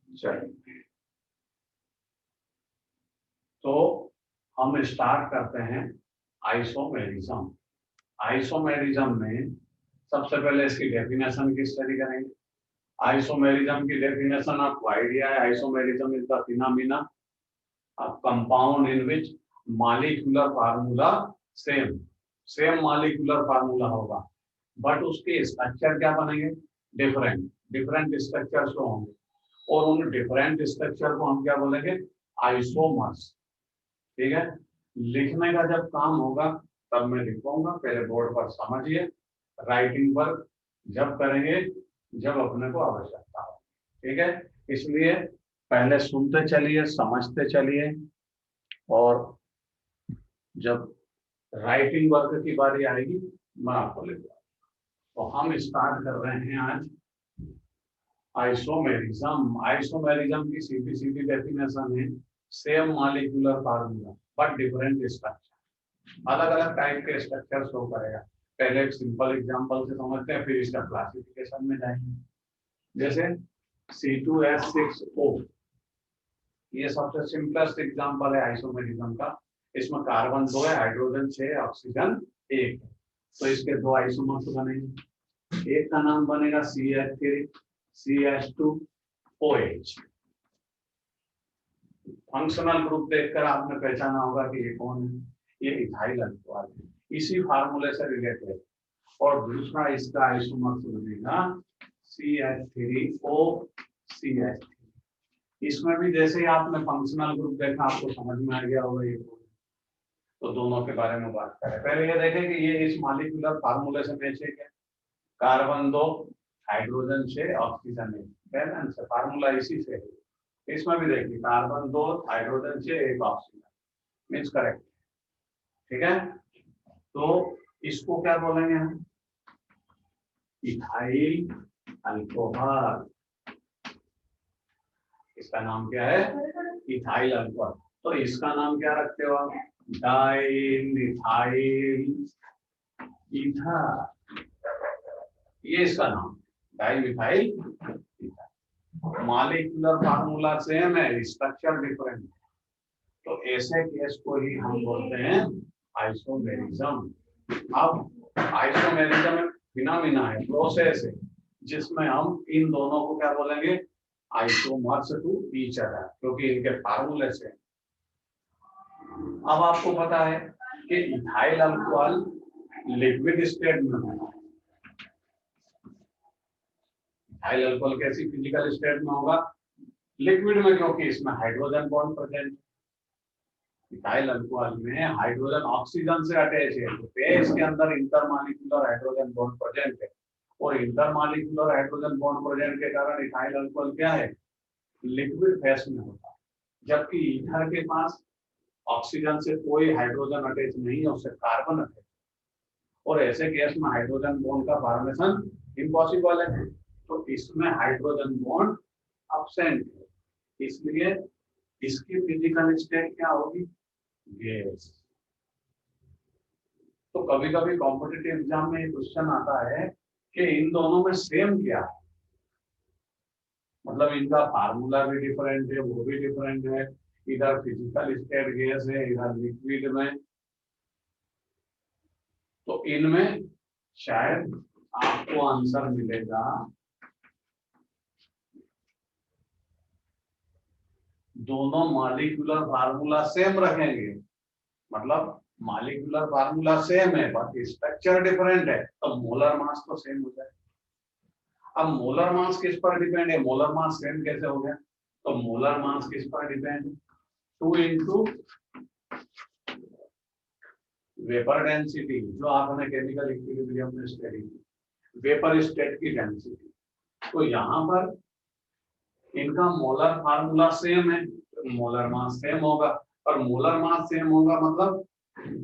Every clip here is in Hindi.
चलिए, तो हम स्टार्ट करते हैं आइसोमेरिज्म। आइसोमेरिज्म में सबसे पहले इसकी डेफिनेशन की स्टडी करेंगे। आइसोमेरिज्म की डेफिनेशन आपको आइडिया है। Isomerism is the phenomena of compound in which molecular formula same molecular formula होगा, बट उसके स्ट्रक्चर क्या बनेंगे, डिफरेंट स्ट्रक्चर्स को होंगे, और उन डिफरेंट स्ट्रक्चर को हम क्या बोलेंगे, आइसोमर्स। ठीक है, लिखने का जब काम होगा तब मैं लिखूंगा, पहले बोर्ड पर समझिए, राइटिंग पर जब करेंगे जब अपने को आवश्यकता हो। ठीक है, इसलिए पहले सुनते चलिए, समझते चलिए, और जब राइटिंग वर्क की बारी आएगी मैं आपको लिखूंगा। तो हम स्टार्ट कर रहे हैं आज आइसोमेरिज्म। आइसोमेरिज्म की सीधी सीधी डेफिनेशन है same molecular formula but different structure. अलग अलग टाइप के स्ट्रक्चर शो करेगा। पहले एक सिंपल एग्जांपल से समझते हैं, फिर इसका क्लासिफिकेशन में जाएंगे। जैसे C2H6O, ये सबसे सिंपलेस्ट एग्जांपल है आइसोमेरिज्म का। इसमें कार्बन 2 है, हाइड्रोजन 6, ऑक्सीजन 1 है। तो इसके दो आइसोमर्स बनेंगे। एक का नाम बनेगा CH3 CH2OH। फंक्शनल ग्रुप देखकर आपने पहचाना होगा कि ये कौन है, ये इथाइल अल्कोहल है, इसी फार्मूले से रिलेटेड। और दूसरा इसका आइसोमर्स बनेगा CH3OCH। इसमें भी जैसे ही आपने फंक्शनल ग्रुप देखा आपको समझ में आ गया होगा ये कौन है। तो दोनों के बारे में बात करें। पहले ये देखें कि ये इस मॉलिक्यूलर फार्मूले से मैच है क्या। कार्बन 2 हाइड्रोजन 6 ऑक्सीजन 1, बैलेंस है, फार्मूला इसी से है। इसमें भी देखिए carbon 2 hydrogen 6 1 oxygen, means correct. ठीक है, तो इसको क्या बोलेंगे हम, इथाइल अल्कोहल। इसका नाम क्या है, इथाइल अल्कोहल। तो इसका नाम क्या रखते हो आप, डाइल इथाइल ईथर, ये इसका नाम, dial ethyl ether. Molecular formula same है, स्ट्रक्चर डिफरेंट है। तो ऐसे केस को ही हम बोलते हैं आइसोमेरिज्म। अब आइसोमेरिज्म एक फिनोमेना है, प्रोसेस है, जिसमें हम इन दोनों को क्या बोलेंगे, आइसोमर्स टू ईच अदर, क्योंकि इनके फार्मूले से। अब आपको पता है कि इथाइल अल्कोहल लिक्विड स्टेट में है। इथाइल अल्कोहल कैसी फिजिकल स्टेट में होगा, लिक्विड में, क्योंकि इसमें hydrogen bond present. Ethyl alcohol में हाइड्रोजन ऑक्सीजन से अटैच है, तो इसके अंदर इंटरमॉलिक्यूलर हाइड्रोजन बॉन्ड प्रेजेंट है, और इंटरमॉलिक्यूलर हाइड्रोजन बॉन्ड प्रेजेंट के कारण इथाइल अल्कोहल क्या है, लिक्विड फेस में होता है। जबकि ईथर के पास ऑक्सीजन से कोई हाइड्रोजन अटैच नहीं है, उससे कार्बन अटैच, और ऐसे गैस में हाइड्रोजन बॉन्ड का फॉर्मेशन इम्पॉसिबल है। तो इसमें हाइड्रोजन बॉन्ड एब्सेंट है, इसलिए इसकी फिजिकल स्टेट क्या होगी, गैस। तो कभी कभी कॉम्पिटिटिव एग्जाम में क्वेश्चन आता है कि इन दोनों में सेम क्या है, मतलब इनका फार्मूला भी डिफरेंट है, वो भी डिफरेंट है, इधर फिजिकल स्टेट गैस है, इधर लिक्विड में। तो इनमें शायद आपको आंसर मिलेगा दोनों मॉलिक्यूलर फार्मूला सेम रखेंगे, मतलब मॉलिक्यूलर फार्मूला सेम है बाकी स्ट्रक्चर डिफरेंट है, तो मोलर मास तो सेम हो जाए। अब मोलर मास किस पर डिपेंड है, मोलर मास सेम कैसे हो गया, तो मोलर मास किस पर डिपेंड है, 2 इंटू वेपर डेंसिटी, जो आपने केमिकल इक्विलिब्रियम में स्टडी की, वेपर स्टेट की डेंसिटी। तो यहाँ पर इनका मोलर फार्मूला सेम है, तो मोलर मास सेम होगा, और मोलर मास सेम होगा मतलब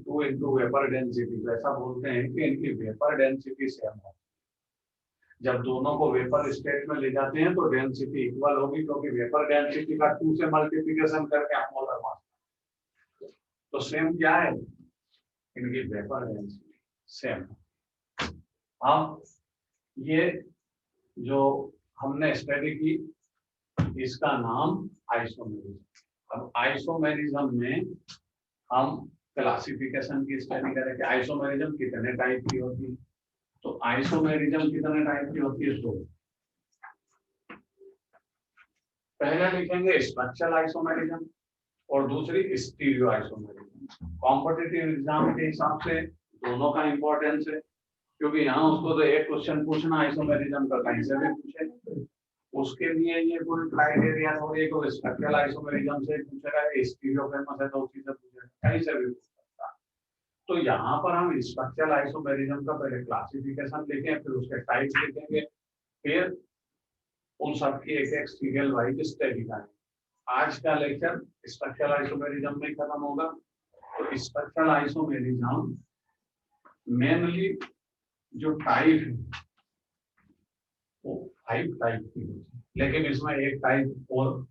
2 इंटू वेपर डेंसिटी। तो ऐसा बोलते हैं कि इनकी वेपर डेंसिटी सेम है। जब दोनों को वेपर स्टेट में ले जाते हैं तो डेंसिटी इक्वल होगी, क्योंकि वेपर डेंसिटी का 2 से मल्टीप्लिकेशन करके आप मोलर मास, तो सेम क्या है, इनकी वेपर डेंसिटी सेम है। अब ये जो हमने स्टडी की इसका नाम आइसोमेरिज्म। अब आइसोमेरिज्म में हम क्लासिफिकेशन की स्टडी करें कि आइसोमेरिज्म कितने टाइप की होती है। तो आइसोमेरिज्म कितने टाइप की होती है, तो पहले लिखेंगे स्ट्रक्चरल आइसोमेरिज्म और दूसरी स्टीरियो आइसोमेरिज्म। कॉम्पिटिटिव एग्जाम के हिसाब से दोनों का इंपॉर्टेंस है, क्योंकि यहाँ उसको तो एक क्वेश्चन पूछना आइसोमेरिज्म का, कहीं से भी पूछे, उसके लिए ये कोई क्राइटेरिया थोड़ी है कि स्ट्रक्चरल आइसोमेरिज्म से पूछेगा, स्टीरियो फेमस है तो उसी से पूछेगा, कहीं से भी पूछ सकता है। तो यहाँ पर हम स्ट्रक्चरल आइसोमेरिज्म का पहले क्लासिफिकेशन लिखें, फिर उसके टाइप्स लिखेंगे, फिर उन सबकी एक एक सीरियल वाइज स्टडी करेंगे। आज का लेक्चर स्ट्रक्चरल आइसोमेरिज्म में खत्म होगा। तो स्ट्रक्चरल आइसोमेरिज्म मेनली जो टाइप है वो 5 टाइप की होती है, लेकिन इसमें एक टाइप और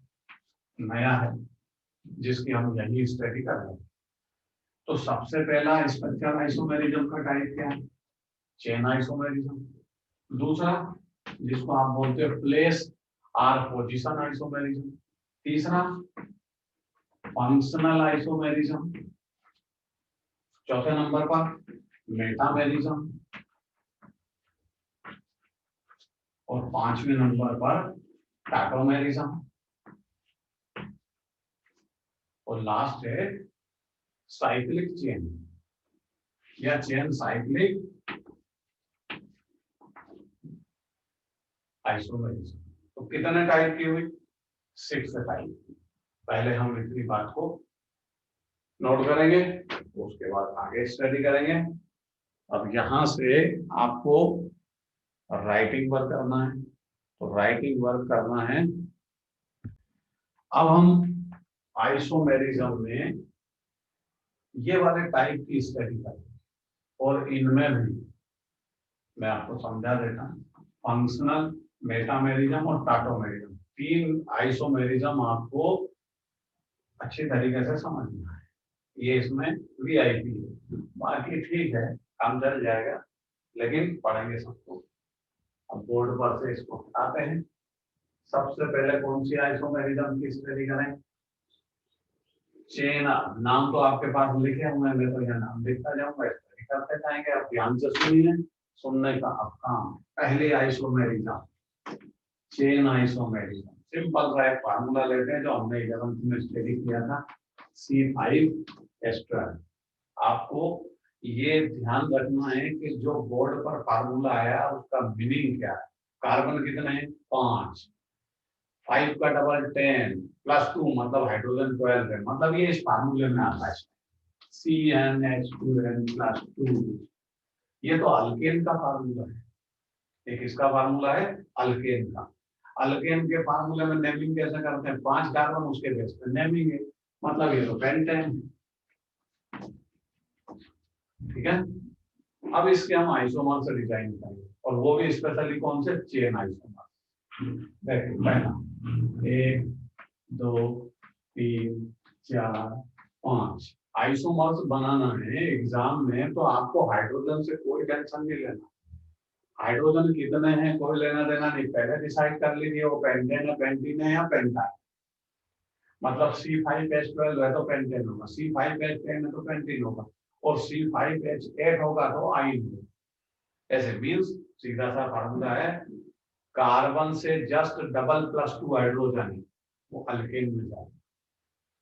नया है जिसकी हम यही स्टडी कर रहे हैं। तो सबसे पहला स्ट्रक्चरल आइसोमेरिज्म का टाइप क्या है, चेन आइसोमेरिज्म। दूसरा जिसको आप बोलते हो प्लेस और पोजीशन आइसोमेरिज्म। तीसरा फंक्शनल आइसोमेरिज्म। चौथे नंबर पर मेटामेरिज्म और 5वें नंबर पर टाटोमेरिज्म और लास्ट है साइक्लिक चेन या चेन साइक्लिक आइसोमेरिज्म। तो कितने टाइप की हुई, 6 टाइप। पहले हम इतनी बात को नोट करेंगे, उसके बाद आगे स्टडी करेंगे। अब यहां से आपको राइटिंग वर्क करना है, तो राइटिंग वर्क करना है। अब हम आइसोमेरिज्म में ये वाले टाइप की स्टडी करेंगे और इनमें भी मैं आपको समझा देता हूं, फंक्शनल, मेटामेरिज्म और टाटोमेरिज्म, 3 आइसोमेरिज्म आपको अच्छी तरीके से समझना है। ये इसमें वीआईपी है, बाकी ठीक है काम चल जाएगा, लेकिन पढ़ेंगे सबको। अब बोर्ड पर से इसको हटाते हैं। सबसे पहले कौन सी आइसोमेरिज्म की स्टडी करें, चेन। नाम तो आपके पास लिखे हुए हैं, मैं तो यह नाम लिखता जाऊंगा, स्टडी करते जाएंगे। आप ध्यान से सुनिए, सुनने का अब काम। पहले आइसोमेरिज्म, चेन आइसोमेरिज्म। सिंपल सा एक फार्मूला लेते हैं जो हमने 11th में स्टडी किया था, C5H12। आपको ये ध्यान रखना है कि जो बोर्ड पर फार्मूला आया उसका मीनिंग क्या है। कार्बन कितने हैं, 5, 5 का डबल 10 प्लस 2 मतलब हाइड्रोजन 12 है, मतलब ये इस फार्मूले में आता है, CnH2n प्लस 2। ये तो अल्केन का फार्मूला है। एक इसका फार्मूला है अल्केन का। अल्केन के फार्मूले में नेमिंग कैसे करते हैं, 5 कार्बन उसके बेस पे नेमिंग है, मतलब ये तो पेंटेन। ठीक है। अब इसके हम आइसोमर से डिजाइन करेंगे, और वो भी स्पेशली कौन से, चेन आइसोमर। देखिए पहला 1 2 3 4 5 आइसोमर्स बनाना है एग्जाम में, तो आपको हाइड्रोजन से कोई टेंशन नहीं लेना। हाइड्रोजन कितने हैं कोई लेना देना नहीं, पहले डिसाइड कर लीजिए वो पेंटेन है, पेंटीन है या पेंटा। मतलब C5H12 है तो पेंटेन होगा, C5H10 है तो पेंटीन होगा, और C5H8 होगा तो आइन होगा। ऐसे मीन्स सीधा सा फार्मूला है, कार्बन से जस्ट डबल प्लस 2 हाइड्रोजन है वो अल्केन में जाए,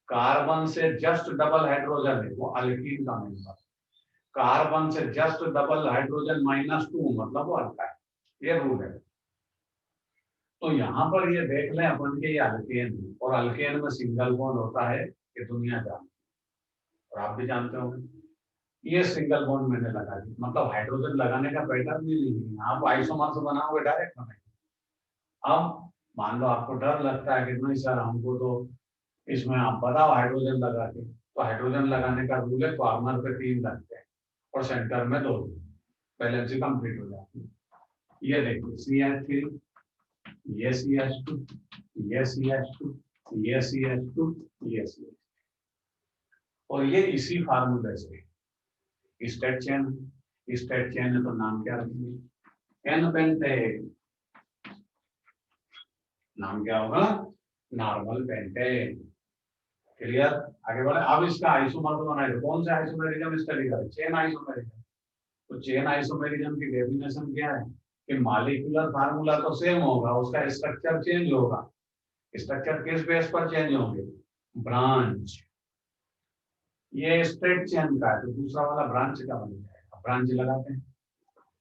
कार्बन से जस्ट डबल हाइड्रोजन है वो अल्कीन का मेंबर, कार्बन से जस्ट डबल हाइड्रोजन -2 मतलब वो अल्काइन। ये रूल है। तो यहाँ पर ये देख लें अपन के ये अल्केन है, और अल्केन में सिंगल बॉन्ड होता है, ये दुनिया जानती है और आप भी जानते होंगे। ये सिंगल बॉन्ड मैंने लगा दी, मतलब हाइड्रोजन लगाने का पैटर्न भी नहीं है, आप आइसोमर से बनाओगे डायरेक्ट बनाएंगे। अब मान लो आपको डर लगता है कि नहीं सर हमको तो इसमें आप बताओ हाइड्रोजन लगा के, तो हाइड्रोजन लगाने का रूल है, कॉर्नर पे 3 लगते हैं और सेंटर में 2, बैलेंस कंप्लीट हो जाती है। ये देखिए CH3, ये CH2, ये CH2, ये CH2, ये CH2, और ये इसी फार्मूले से स्टेट चेन। स्टेट चेन है तो नाम क्या रखेंगे, एन पेंटेन। नाम क्या होगा, नॉर्मल पेंटेन। क्लियर? आगे बढ़े। अब इसका आइसोमर तो बनाए, कौन सा आइसोमेरिज्म स्टडी करें? Chain isomerism. तो चेन आइसोमेरिज्म की डेफिनेशन क्या है कि मॉलिक्यूलर फार्मूला तो सेम होगा, उसका स्ट्रक्चर चेंज होगा। स्ट्रक्चर किस बेस पर चेंज होंगे? ब्रांच। ये स्ट्रेट चेन का है तो दूसरा वाला ब्रांच का बन जाएगा। ब्रांच लगाते हैं,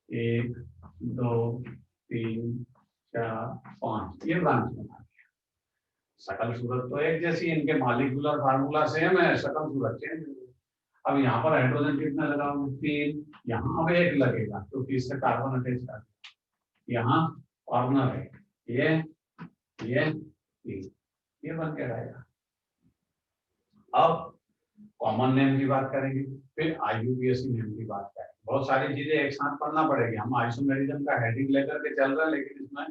1 2 3 4 5, ये ब्रांच बना दिया। शकल सूरत तो एक जैसी, इनके मॉलिक्यूलर फार्मूला सेम है, शकल सूरत चेंज। अब यहाँ पर हाइड्रोजन कितना लगा हुआ? 3। यहाँ अब 1 लगेगा क्योंकि इससे कार्बन अटैच कर, यहाँ कॉर्नर है, ये ये बन के रहेगा। अब कॉमन नेम की बात करेंगे, फिर IUPAC नेम की बात करेंगे। बहुत सारी चीजें एक साथ पढ़ना पड़ेगी। हम आइसोमेरिज्म का हेडिंग लेकर के चल रहे हैं, लेकिन इसमें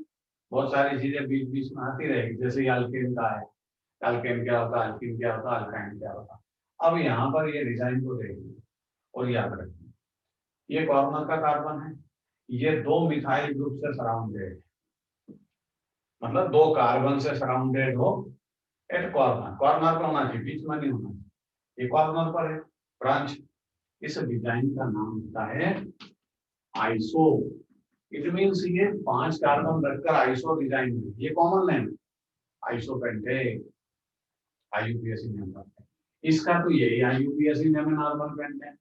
बहुत सारी चीजें बीच बीच में आती रहेगी। जैसे अल्केन का है, अल्केन क्या होता है, अल्कीन क्या होता है, अल्काइन क्या होता है। अब यहाँ पर ये डिजाइन को देखिए और याद रखिए, ये कॉर्नर का कार्बन है, ये 2 मिथाइल ग्रुप से सराउंडेड, मतलब 2 कार्बन से सराउंडेड हो एट कॉर्नर। कॉर्नर पर होना चाहिए, बीच में नहीं होना चाहिए। ये कॉर्नर पर है ब्रांच। इस डिजाइन का नाम होता है आइसो। इट मींस ये 5 कार्बन रखकर आइसो डिजाइन है, ये common name isopentane. IUPAC name रखते हैं इसका, तो यही IUPAC नेम है, नॉर्मल पेंटेन।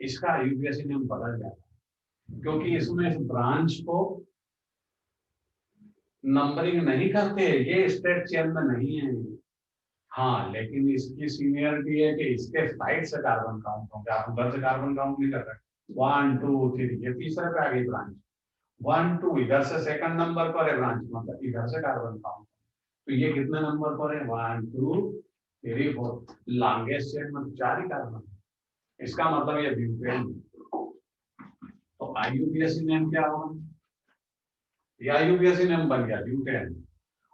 इसका IUPAC नेम बदल जाता है क्योंकि इसमें इस ब्रांच को नंबरिंग नहीं करते, ये स्ट्रेट चेन में नहीं है। हाँ, लेकिन इसकी सीनियरिटी है कि इसके साइड से कार्बन काउंट होंगे, आप उधर से कार्बन काउंट नहीं कर रहे। 1 2 3, ये तीसरे पे आ गई ब्रांच। 1 2 इधर से सेकंड नंबर पर है ब्रांच, मतलब इधर से कार्बन काउंट। तो ये कितने नंबर पर है? 1 2 3 4, लॉन्गेस्ट चेन में 4 ही कार्बन। इसका मतलब ये ब्यूटेन। तो IUPAC नेम क्या होगा? ये IUPAC नेम बन गया ब्यूटेन।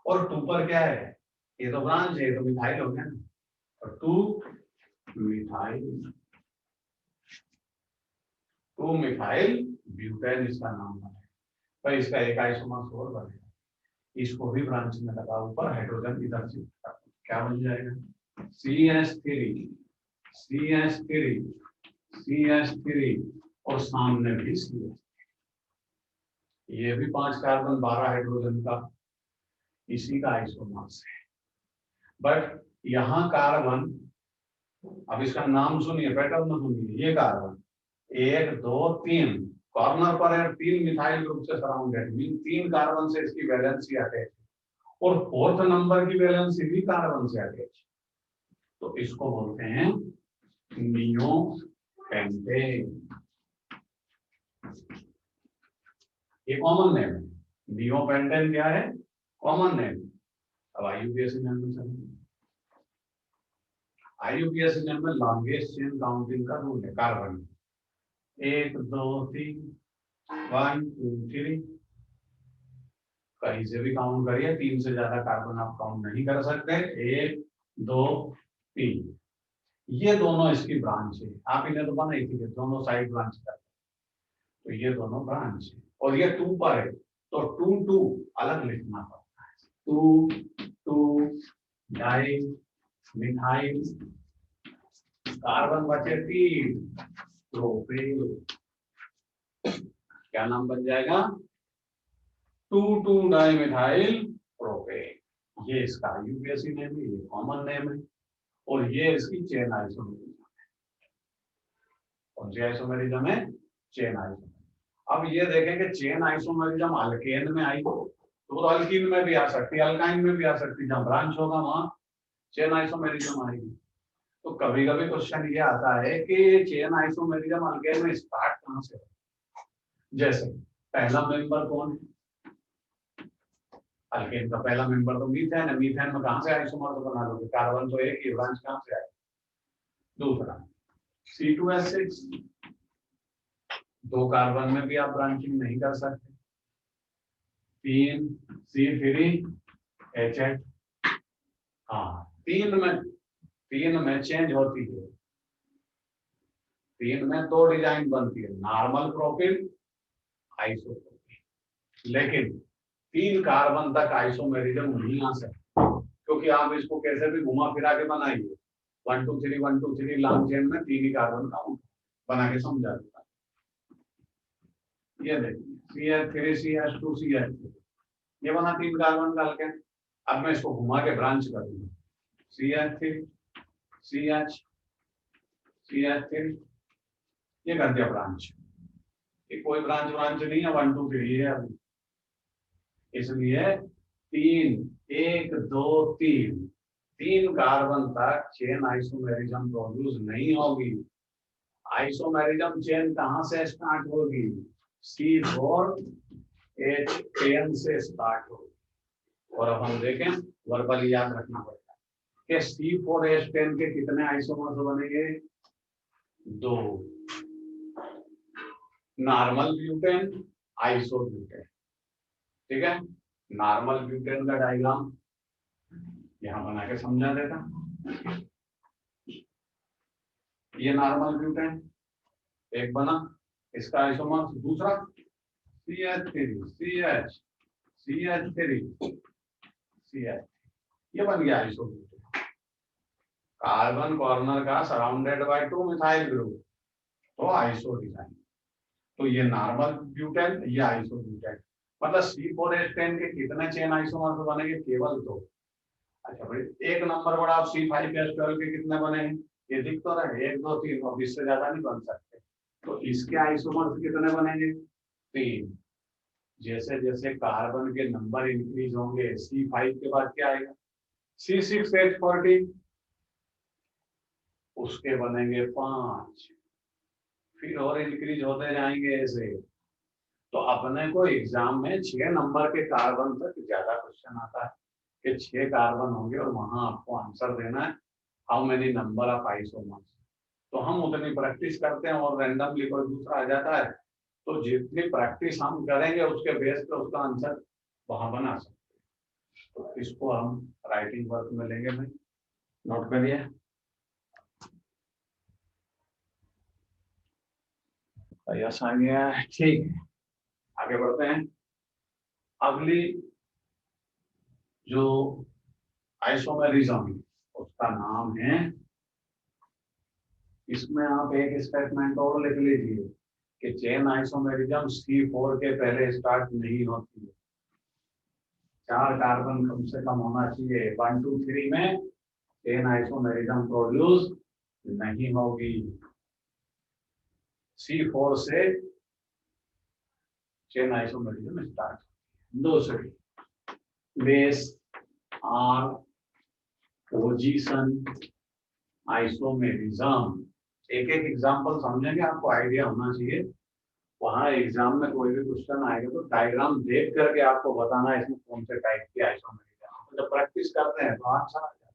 और 2 पर क्या है? ये तो ब्रांच है, ये तो मिथाइल हो गया ना, और 2 मिथाइल ब्यूटेन इसका नाम है। तो इसका एक आइसोमर और बनेगा, इसको भी ब्रांच में लगा ऊपर, हाइड्रोजन इधर से क्या बन जाएगा? CH3 और सामने भी CH। ये भी 5 कार्बन 12 हाइड्रोजन का, इसी का आइसोमर है। बट यहाँ कार्बन, अब इसका नाम सुनिए, पैटर्न सुनिए। ये कार्बन 1 2 3 कॉर्नर पर है, 3 मिथाइल ग्रुप से सराउंडेड, मीन 3 कार्बन से इसकी वैलेंसी अटैच, और 4th नंबर की वैलेंसी भी कार्बन से अटैच। तो इसको बोलते हैं नियो पेंटेन। ये कॉमन नेम है। नियो पेंटेन क्या है? Common name. अब IUPAC नेम में चलेंगे। IUPAC नेम में लॉन्गेस्ट चेन काउंटिंग का रूल है। कार्बन 1 2 3 1 2 3, कहीं से भी काउंट करिए, 3 से ज्यादा कार्बन आप काउंट नहीं कर सकते। 1 2 3, ये दोनों इसकी ब्रांच है। आप इन्हें तो बनाई थी, दोनों साइड ब्रांच कर, तो ये दोनों ब्रांच है। और ये 2 पर है तो 2 2 अलग लिखना पड़ता है। 2 2 डाई मिथाइल, कार्बन बचे 3, प्रोपेन। क्या नाम बन जाएगा? 2 2 डाई मिथाइल प्रोपेन। ये इसका IUPAC नेम है, ये कॉमन नेम है, और ये इसकी चेन आइसोमेरिज्म है। कौन सी आइसोमेरिज्म है? Chain isomerism. अब ये देखें कि चेन आइसोमेरिज्म अल्केन में आई तो अल्कीन में भी आ सकती है, अल्काइन में भी आ सकती है। जहां ब्रांच होगा वहां चेन आइसोमेरिज्म आएगी। तो कभी कभी क्वेश्चन ये आता है कि चेन आइसोमेरिज्म अल्केन में स्टार्ट कहां से है? जैसे पहला मेंबर कौन है? अल्केन का पहला मेंबर तो मीथेन है। मीथेन में कहां से आइसोमर तो बना लोगे? कार्बन तो एक ही, ब्रांच कहां से आएगी? दूसरा C2H6, 2 कार्बन में भी आप ब्रांचिंग नहीं कर सकते। 3 C3H8, हाँ 3 में चेंज होती है। 3 में 2 डिजाइन बनती है, नॉर्मल प्रोपिल, आइसोप्रोपिल। लेकिन 3 कार्बन तक आइसोमेरिज्म नहीं आ सकता क्योंकि आप इसको कैसे भी घुमा फिरा के बनाइए, 1 2 3 1 2 3 लॉन्ग चेन में 3 ही कार्बन काउंट बना के समझा देता। ये देखिए CH3 CH2 CH3, ये बना 3 कार्बन का अल्केन। अब मैं इसको घुमा के ब्रांच कर दूंगा, CH3 CH CH3, ये कर दिया ब्रांच। ये कोई ब्रांच नहीं है, 1 2 3 है अभी, इसलिए 3 1 2 3 कार्बन तक चेन आइसोमेरिज्म प्रोड्यूस नहीं होगी। आइसोमेरिज्म चेन कहां से स्टार्ट होगी? C4H10 से स्टार्ट होगी। और अब हम देखें, वर्बली याद रखना पड़ेगा कि C4H10 के कितने आइसोमर्स बनेंगे? 2, नॉर्मल ब्यूटेन, आइसोब्यूटेन। ठीक है, नॉर्मल ब्यूटेन का डायग्राम यहां बना के समझा देता। ये नॉर्मल ब्यूटेन एक बना, इसका आइसोमर्स दूसरा CH3 CH CH3 CH, ये बन गया आइसोब्यूटेन। कार्बन कॉर्नर का सराउंडेड बाय 2 मिथाइल ग्रुप, तो आइसो डिजाइन। तो ये नॉर्मल ब्यूटेन, ये आइसोब्यूटेन। मतलब C4H10 के कितने चेन आइसोमर्स बनेंगे? केवल 2। अच्छा भाई, एक नंबर बड़ा C5H12 के कितने बने हैं? ये दिख तो रहे 1 2 3, और इससे ज्यादा नहीं बन सकते। तो इसके आइसोमर्स कितने बनेंगे? 3। जैसे जैसे कार्बन के नंबर इंक्रीज होंगे, C5 के बाद क्या आएगा? C6H14, उसके बनेंगे 5, फिर और इंक्रीज होते जाएंगे ऐसे। तो अपने को एग्जाम में 6 नंबर के कार्बन तक ज्यादा क्वेश्चन आता है कि 6 कार्बन होंगे और वहां आपको आंसर देना है how many number of isomers. तो हम उतनी प्रैक्टिस करते हैं और रैंडमली कोई दूसरा आ जाता है, तो जितनी प्रैक्टिस हम करेंगे उसके बेस पे उसका आंसर वहां बना सकते हैं। तो इसको हम राइटिंग वर्क में लेंगे भाई, नोट करिए। यस आ गया, ठीक है, आगे बढ़ते हैं। अगली जो आइसोमेरिज्म, उसका नाम है, इसमें आप एक स्टेटमेंट और लिख लीजिए कि चेन आइसोमेरिज्म C4 के पहले स्टार्ट नहीं होती है। 4 कार्बन कम से कम होना चाहिए। 1 2 3 में चेन आइसोमेरिज्म प्रोड्यूस नहीं होगी। C4 से चेन आइसोमेरिज्म स्टार्ट। दूसरी, प्लेस आर पोजीशन आइसोमेरिज्म। एक एक एग्जांपल समझेंगे, आपको आइडिया होना चाहिए। वहां एग्जाम में कोई भी क्वेश्चन आएगा तो डायग्राम देख करके आपको बताना है इसमें कौन से टाइप की आइसोमेरिज्म। जब प्रैक्टिस करते हैं तो आंसर आ जाता है।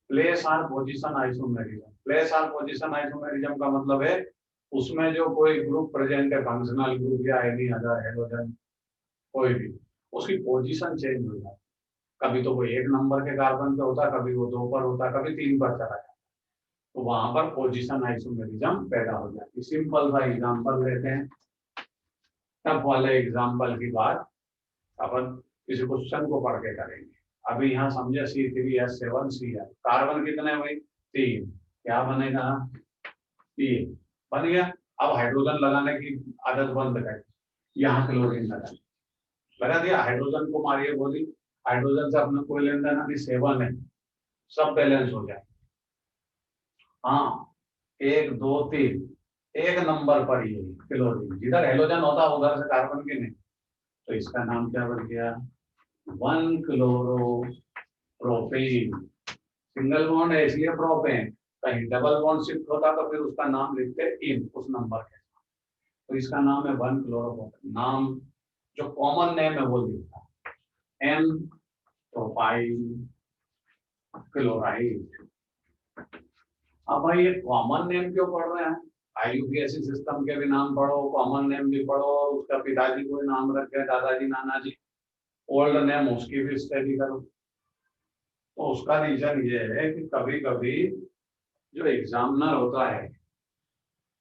Place or position isomerism. Place or position isomerism का मतलब है उसमें जो कोई ग्रुप प्रेजेंट है, फंक्शनल ग्रुप या एनी अदर हेलोजन, कोई भी, उसकी पोजीशन चेंज हो जाती है। कभी तो वो 1 नंबर के कार्बन पे होता है, कभी वो 2 पर होता है, कभी 3 पर चला जाता है। तो वहां पर पोजीशन आइसोमेरिज्म पैदा हो जाती है। सिंपल सा एग्जांपल लेते हैं, तब वाले एग्जांपल की बात अपन किसी क्वेश्चन को पढ़ के करेंगे। अभी यहाँ समझे C3H7Cl, कार्बन कितने भाई? 3, क्या बनेगा? 3 बन गया। अब हाइड्रोजन लगाने की आदत बंद कर, यहाँ क्लोरीन लगा दिया, हाइड्रोजन को मारिए गोली। हाइड्रोजन से अपने कोई लेन देना नहीं, 7 है, सब बैलेंस हो जाए। हाँ, 1 2 3, 1 नंबर पर ये क्लोरीन, जिधर हेलोजन होता है उधर से कार्बन की नहीं। तो इसका नाम क्या बन गया? 1 क्लोरो प्रोपेन। सिंगल बॉन्ड है इसलिए प्रोपेन, कहीं डबल बॉन्ड शिफ्ट होता तो फिर उसका नाम लिखते इन उस नंबर के। तो इसका नाम है 1 क्लोरो प्रोपेन। नाम जो कॉमन नेम है वो लिखता है, N प्रोपाइल क्लोराइड। अब भाई ये कॉमन नेम क्यों पढ़ रहे हैं? IUPAC सिस्टम के भी नाम पढ़ो, कॉमन नेम भी पढ़ो, उसका पिताजी कोई नाम रखे, दादाजी नानाजी, ओल्ड नेम उसकी भी स्टडी करो। तो उसका रीजन ये है कि कभी कभी जो एग्जामिनर होता है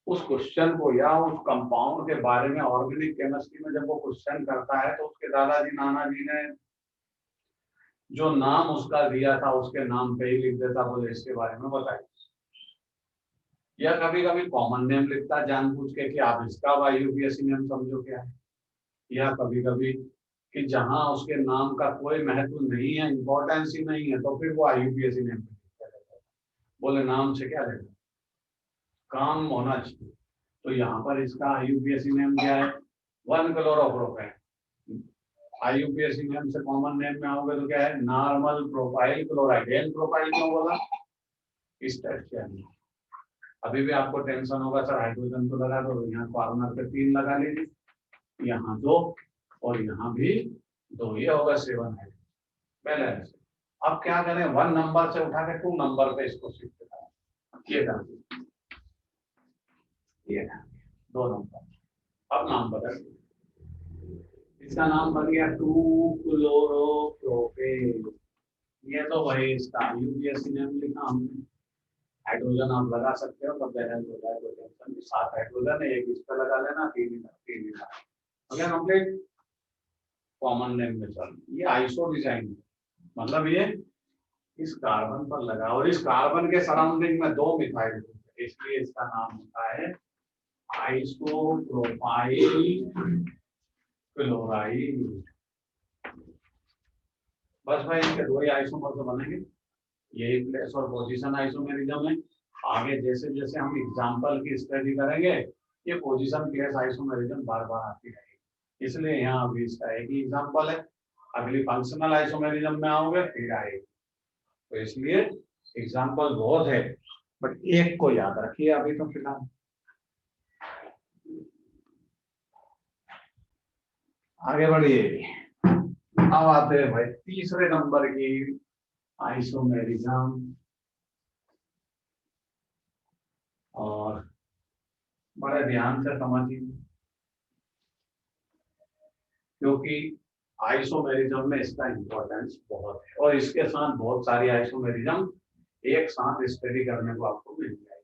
उस क्वेश्चन को या उस कंपाउंड के बारे में ऑर्गेनिक केमिस्ट्री में जब वो क्वेश्चन करता है तो उसके दादाजी नानाजी ने जो नाम उसका दिया था उसके नाम पे ही लिख देता, बोले इसके बारे में बताइए। या कभी कभी कॉमन नेम लिखता जानबूझ के कि आप इसका यूपीएससी नेम समझो क्या है। या कभी कभी कि जहां उसके नाम का कोई महत्व नहीं है, इंपॉर्टेंस ही नहीं है, तो फिर वो यूपीएससी नेम पे लिखता रहता है। बोले नाम से क्या लेना, काम होना चाहिए। तो यहाँ पर इसका यूपीएससी नेम क्या है, 1-क्लोरोप्रोपेन। आईयूपीएससी नेम से कॉमन नेम में आओगे तो क्या है, normal profile chloride. N profile क्यों बोला, इस टाइप से है। अभी भी आपको टेंशन होगा सर हाइड्रोजन तो लगा दो, यहाँ कॉर्नर पे 3 लगा लीजिए, यहाँ 2 और यहाँ भी 2, ये होगा 7 है बैलेंस। अब क्या करें, 1 नंबर से उठा के 2 नंबर पे इसको शिफ्ट करें, ये कर ये 2 नंबर। अब नाम बदल, इसका नाम बन गया 2-क्लोरोप्रोपेन। ये तो वही इसका यूपीएससी नेम लिखा हमने। हाइड्रोजन आप लगा सकते हो, तब बैलेंस हो जाए, कोई टेंशन नहीं। 7 हाइड्रोजन है, एक इस पर लगा लेना, 3 हो गया कंप्लीट। कॉमन नेम में चल, ये आइसो डिजाइन, मतलब ये इस कार्बन पर लगा और इस कार्बन के सराउंडिंग में 2 मिथाइल, इसलिए इसका नाम होता है आइसोप्रोपाइल क्लोराइड। बस भाई इसके 2 ही आइसोमर तो बनेंगे, यही प्लेस और पोजीशन आइसोमेरिज्म है। आगे जैसे जैसे हम एग्जांपल की स्टडी करेंगे, ये पोजीशन प्लेस आइसोमेरिज्म बार बार आती रहेगी, इसलिए यहाँ अभी इसका एक ही एग्जांपल है। अगली फंक्शनल आइसोमेरिज्म में आओगे फिर आएगी, तो इसलिए एग्जांपल बहुत है, बट एक को याद रखिए अभी तो फिलहाल। आगे बढ़िए, अब आते हैं भाई तीसरे नंबर की आइसोमेरिज्म, और बड़े ध्यान से समझिए, क्योंकि आइसोमेरिज्म में इसका इंपॉर्टेंस बहुत है और इसके साथ बहुत सारी आइसोमेरिज्म एक साथ स्टडी करने को आपको मिल जाएगी।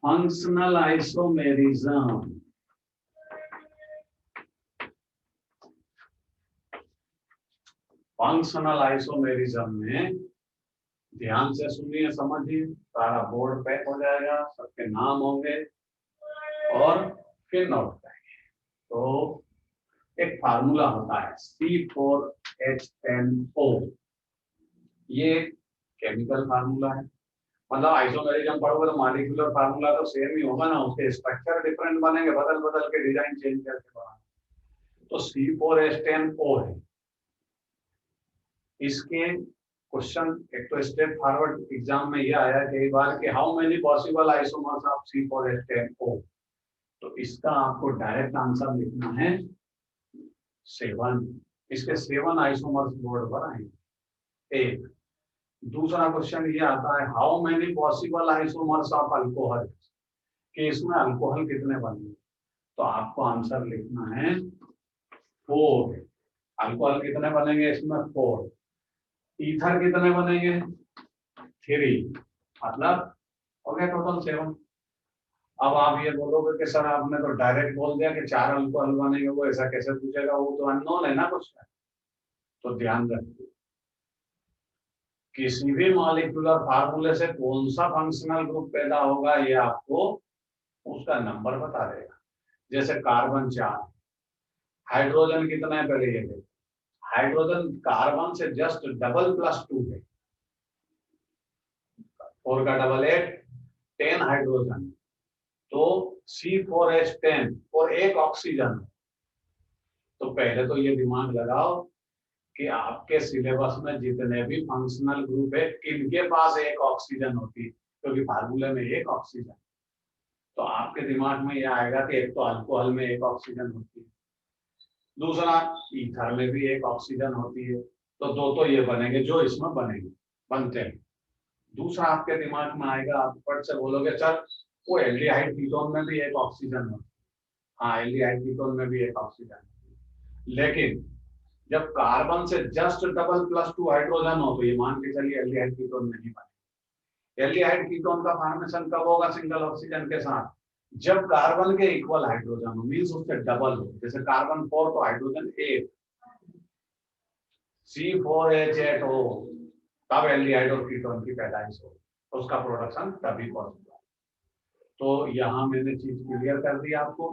फंक्शनल आइसोमेरिज्म, फंक्शनल आइसोमेरिज्म में ध्यान से सुनिए, समझिए, सारा बोर्ड पैक हो जाएगा, सबके नाम होंगे और फिर नोट करेंगे। तो एक फार्मूला होता है C4H10O, ये केमिकल फार्मूला है। मतलब आइसोमेरिज्म पढ़ोगे तो मॉलिक्यूलर फार्मूला तो सेम ही होगा ना, उसके स्ट्रक्चर डिफरेंट बनेंगे, बदल बदल के डिजाइन चेंज करके बनाएंगे। तो C4H10O है। इसके क्वेश्चन एक तो स्टेप फॉरवर्ड एग्जाम में ये आया कई बार कि how many possible isomers of C4H10O, तो इसका आपको डायरेक्ट आंसर लिखना है 7। इसके 7 आइसोमर्स बोर्ड पर आएंगे। एक दूसरा क्वेश्चन ये आता है how many possible isomers of alcohol, कि इसमें अल्कोहल कितने बनेंगे, तो आपको आंसर लिखना है 4। अल्कोहल कितने बनेंगे इसमें, 4। ईथर कितने बनेंगे, 3, मतलब हो गया टोटल 7। अब आप ये बोलोगे कि सर आपने तो डायरेक्ट बोल दिया कि 4 अल्कोहल बनेंगे, वो ऐसा कैसे पूछेगा, वो तो अननोन है ना क्वेश्चन। तो ध्यान रखिए, किसी भी मॉलिक्यूलर फार्मूले से कौन सा फंक्शनल ग्रुप पैदा होगा ये आपको उसका नंबर बता देगा। जैसे कार्बन 4, हाइड्रोजन कितना है पहले ये देखो, हाइड्रोजन कार्बन से जस्ट डबल +2 है, 4 का डबल 8, 10 हाइड्रोजन, तो C4H10 और 1 ऑक्सीजन। तो पहले तो ये दिमाग लगाओ कि आपके सिलेबस में जितने भी फंक्शनल ग्रुप है इनके पास 1 ऑक्सीजन होती है, क्योंकि फार्मूले में 1 ऑक्सीजन। तो आपके दिमाग में यह आएगा कि एक तो अल्कोहल में 1 ऑक्सीजन होती है, दूसरा ईथर में भी 1 ऑक्सीजन होती है, तो 2 तो ये बनेंगे जो इसमें बनेंगे, बनते हैं। दूसरा आपके दिमाग में आएगा, आप फट से बोलोगे सर वो एल्डिहाइड कीटोन में भी 1 ऑक्सीजन होती है। हाँ, एल्डिहाइड कीटोन में भी 1 ऑक्सीजन, लेकिन जब कार्बन से जस्ट डबल +2 हाइड्रोजन हो तो ये मान के चलिए एल्डिहाइड कीटोन नहीं बने। एल्डिहाइड कीटोन का फॉर्मेशन कब होगा सिंगल ऑक्सीजन के साथ, जब कार्बन के इक्वल हाइड्रोजन हो, मींस उससे डबल हो। जैसे कार्बन 4 तो हाइड्रोजन 1, C4H8O, तब एल्डिहाइड और कीटोन की पैदाइश हो, उसका प्रोडक्शन तभी पॉसिबल है। तो यहाँ मैंने चीज क्लियर कर दी आपको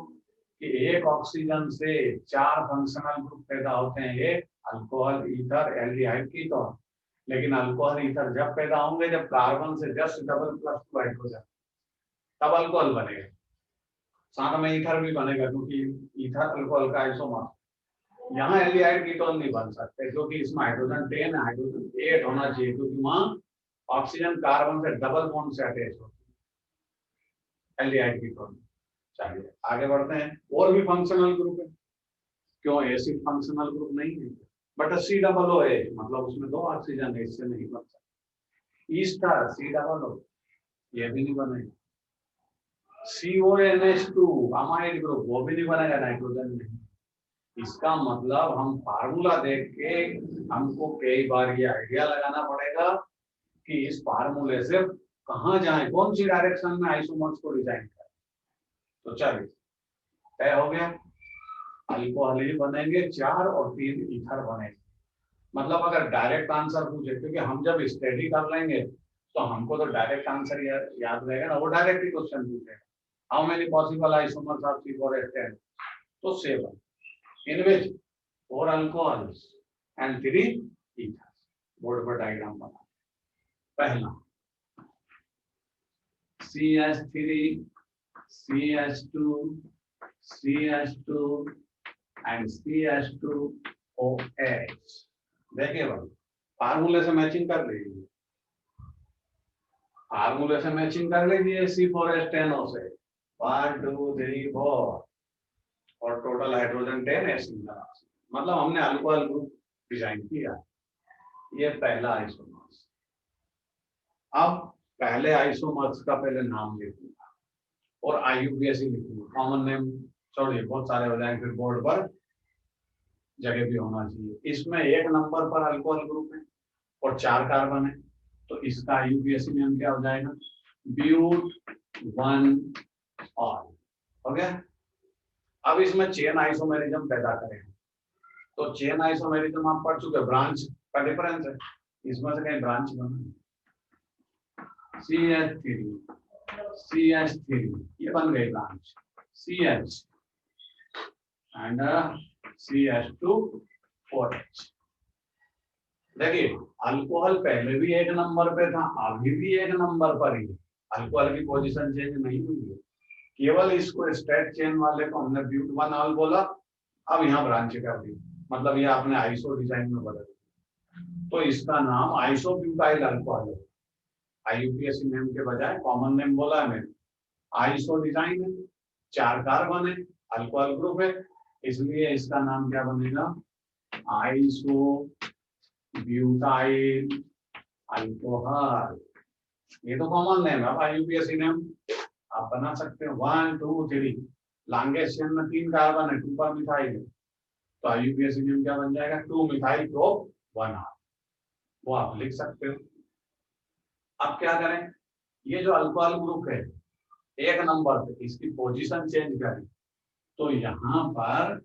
कि एक ऑक्सीजन से 4 फंक्शनल ग्रुप पैदा होते हैं, एक अल्कोहल, ईथर, एल्डिहाइड, कीटोन। लेकिन अल्कोहल ईथर जब पैदा होंगे जब कार्बन से जस्ट डबल प्लस 2 हाइड्रोजन, तब अल्कोहल बनेगा। साथ में ईथर भी बनेगा क्योंकि ईथर अल्कोहल का आइसोमर। यहाँ एल्डिहाइड कीटोन नहीं बन सकते क्योंकि इसमें हाइड्रोजन 10 हाइड्रोजन 8 होना चाहिए, क्योंकि वहां ऑक्सीजन कार्बन से डबल बॉन्ड से अटैच होती है एल्डिहाइड कीटोन। चलिए आगे बढ़ते हैं। और भी फंक्शनल ग्रुप है, क्यों एसिड फंक्शनल ग्रुप नहीं है, बट C+O मतलब उसमें 2 ऑक्सीजन है, इससे नहीं बन सकता। ईस्टर C+O, ये भी नहीं बनेगा। CONH2 अमाइड ग्रुप, वो भी नहीं बनेगा, नाइट्रोजन नहीं। इसका मतलब हम फार्मूला देख के हमको कई बार ये आइडिया लगाना पड़ेगा कि इस फार्मूले से कहाँ जाए, कौन सी डायरेक्शन में आइसोमर्स को डिजाइन करें। तो चलिए तय हो गया, अल्कोहल ही बनेंगे 4 और 3 ईथर बनेंगे। मतलब अगर डायरेक्ट आंसर पूछे, क्योंकि हम जब स्टडी कर लेंगे तो हमको तो डायरेक्ट आंसर याद रहेगा ना, वो डायरेक्ट ही क्वेश्चन पूछेगा how many possible isomers of C4H10, तो 7 in which 4 alcohols and 3 ethers। Board पर डायग्राम बना। पहला CH3, CH2, CH2 and CH2OH। देखिए भाई फार्मूले से मैचिंग कर लीजिए, फार्मूले से मैचिंग कर लीजिए C4H10O से 1 2 3 4 और टोटल हाइड्रोजन 10 है। मतलब हमने अल्कोहल ग्रुप डिजाइन किया। ये पहला आइसोमर्स। अब पहले आइसोमर्स का पहले नाम लिखूंगा और IUPAC लिखूंगा, कॉमन नेम छोड़िए, बहुत सारे हो जाएंगे, फिर बोर्ड पर जगह भी होना चाहिए। इसमें 1 नंबर पर अल्कोहल ग्रुप है और 4 कार्बन है, तो इसका IUPAC नेम क्या हो जाएगा, ब्यूट-1-ऑल। हो गया। अब इसमें चेन आइसोमेरिज्म पैदा करें, तो चेन आइसोमेरिज्म आप पढ़ चुके, ब्रांच का डिफरेंस है, इसमें से कहीं ब्रांच बना CH3 CH3, ये बन गई ब्रांच CH एंड CH2OH। देखिए अल्कोहल पहले भी 1 नंबर पे था, अभी भी 1 नंबर पर ही। अल्कोहल की पोजीशन चेंज नहीं हुई है, केवल इसको स्ट्रेट चेन वाले को हमने ब्यूट-1-ऑल बोला, अब यहाँ ब्रांच कर दी, मतलब ये आपने आइसो डिजाइन में बदल दिया। तो इसका नाम आइसोब्यूटाइल अल्कोहल है। IUPAC नेम के बजाय कॉमन नेम बोला है मैंने। आइसो डिजाइन है, 4 कार्बन है, अल्कोहल ग्रुप है, इसलिए इसका नाम क्या बनेगा, आइसोब्यूटाइल अल्कोहल। ये तो कॉमन नेम है। अब IUPAC नेम आप बना सकते हो 1 2 3, लॉन्गेस्ट चेन में 3 कार्बन है, 2 पर मिथाइल है, तो IUPAC नेम क्या बन जाएगा, 2 मिथाइल प्रोप 1R, वो आप लिख सकते हो। अब क्या करें, ये जो अल्कोहल ग्रुप है 1 नंबर पे, इसकी पोजीशन चेंज करें तो यहाँ पर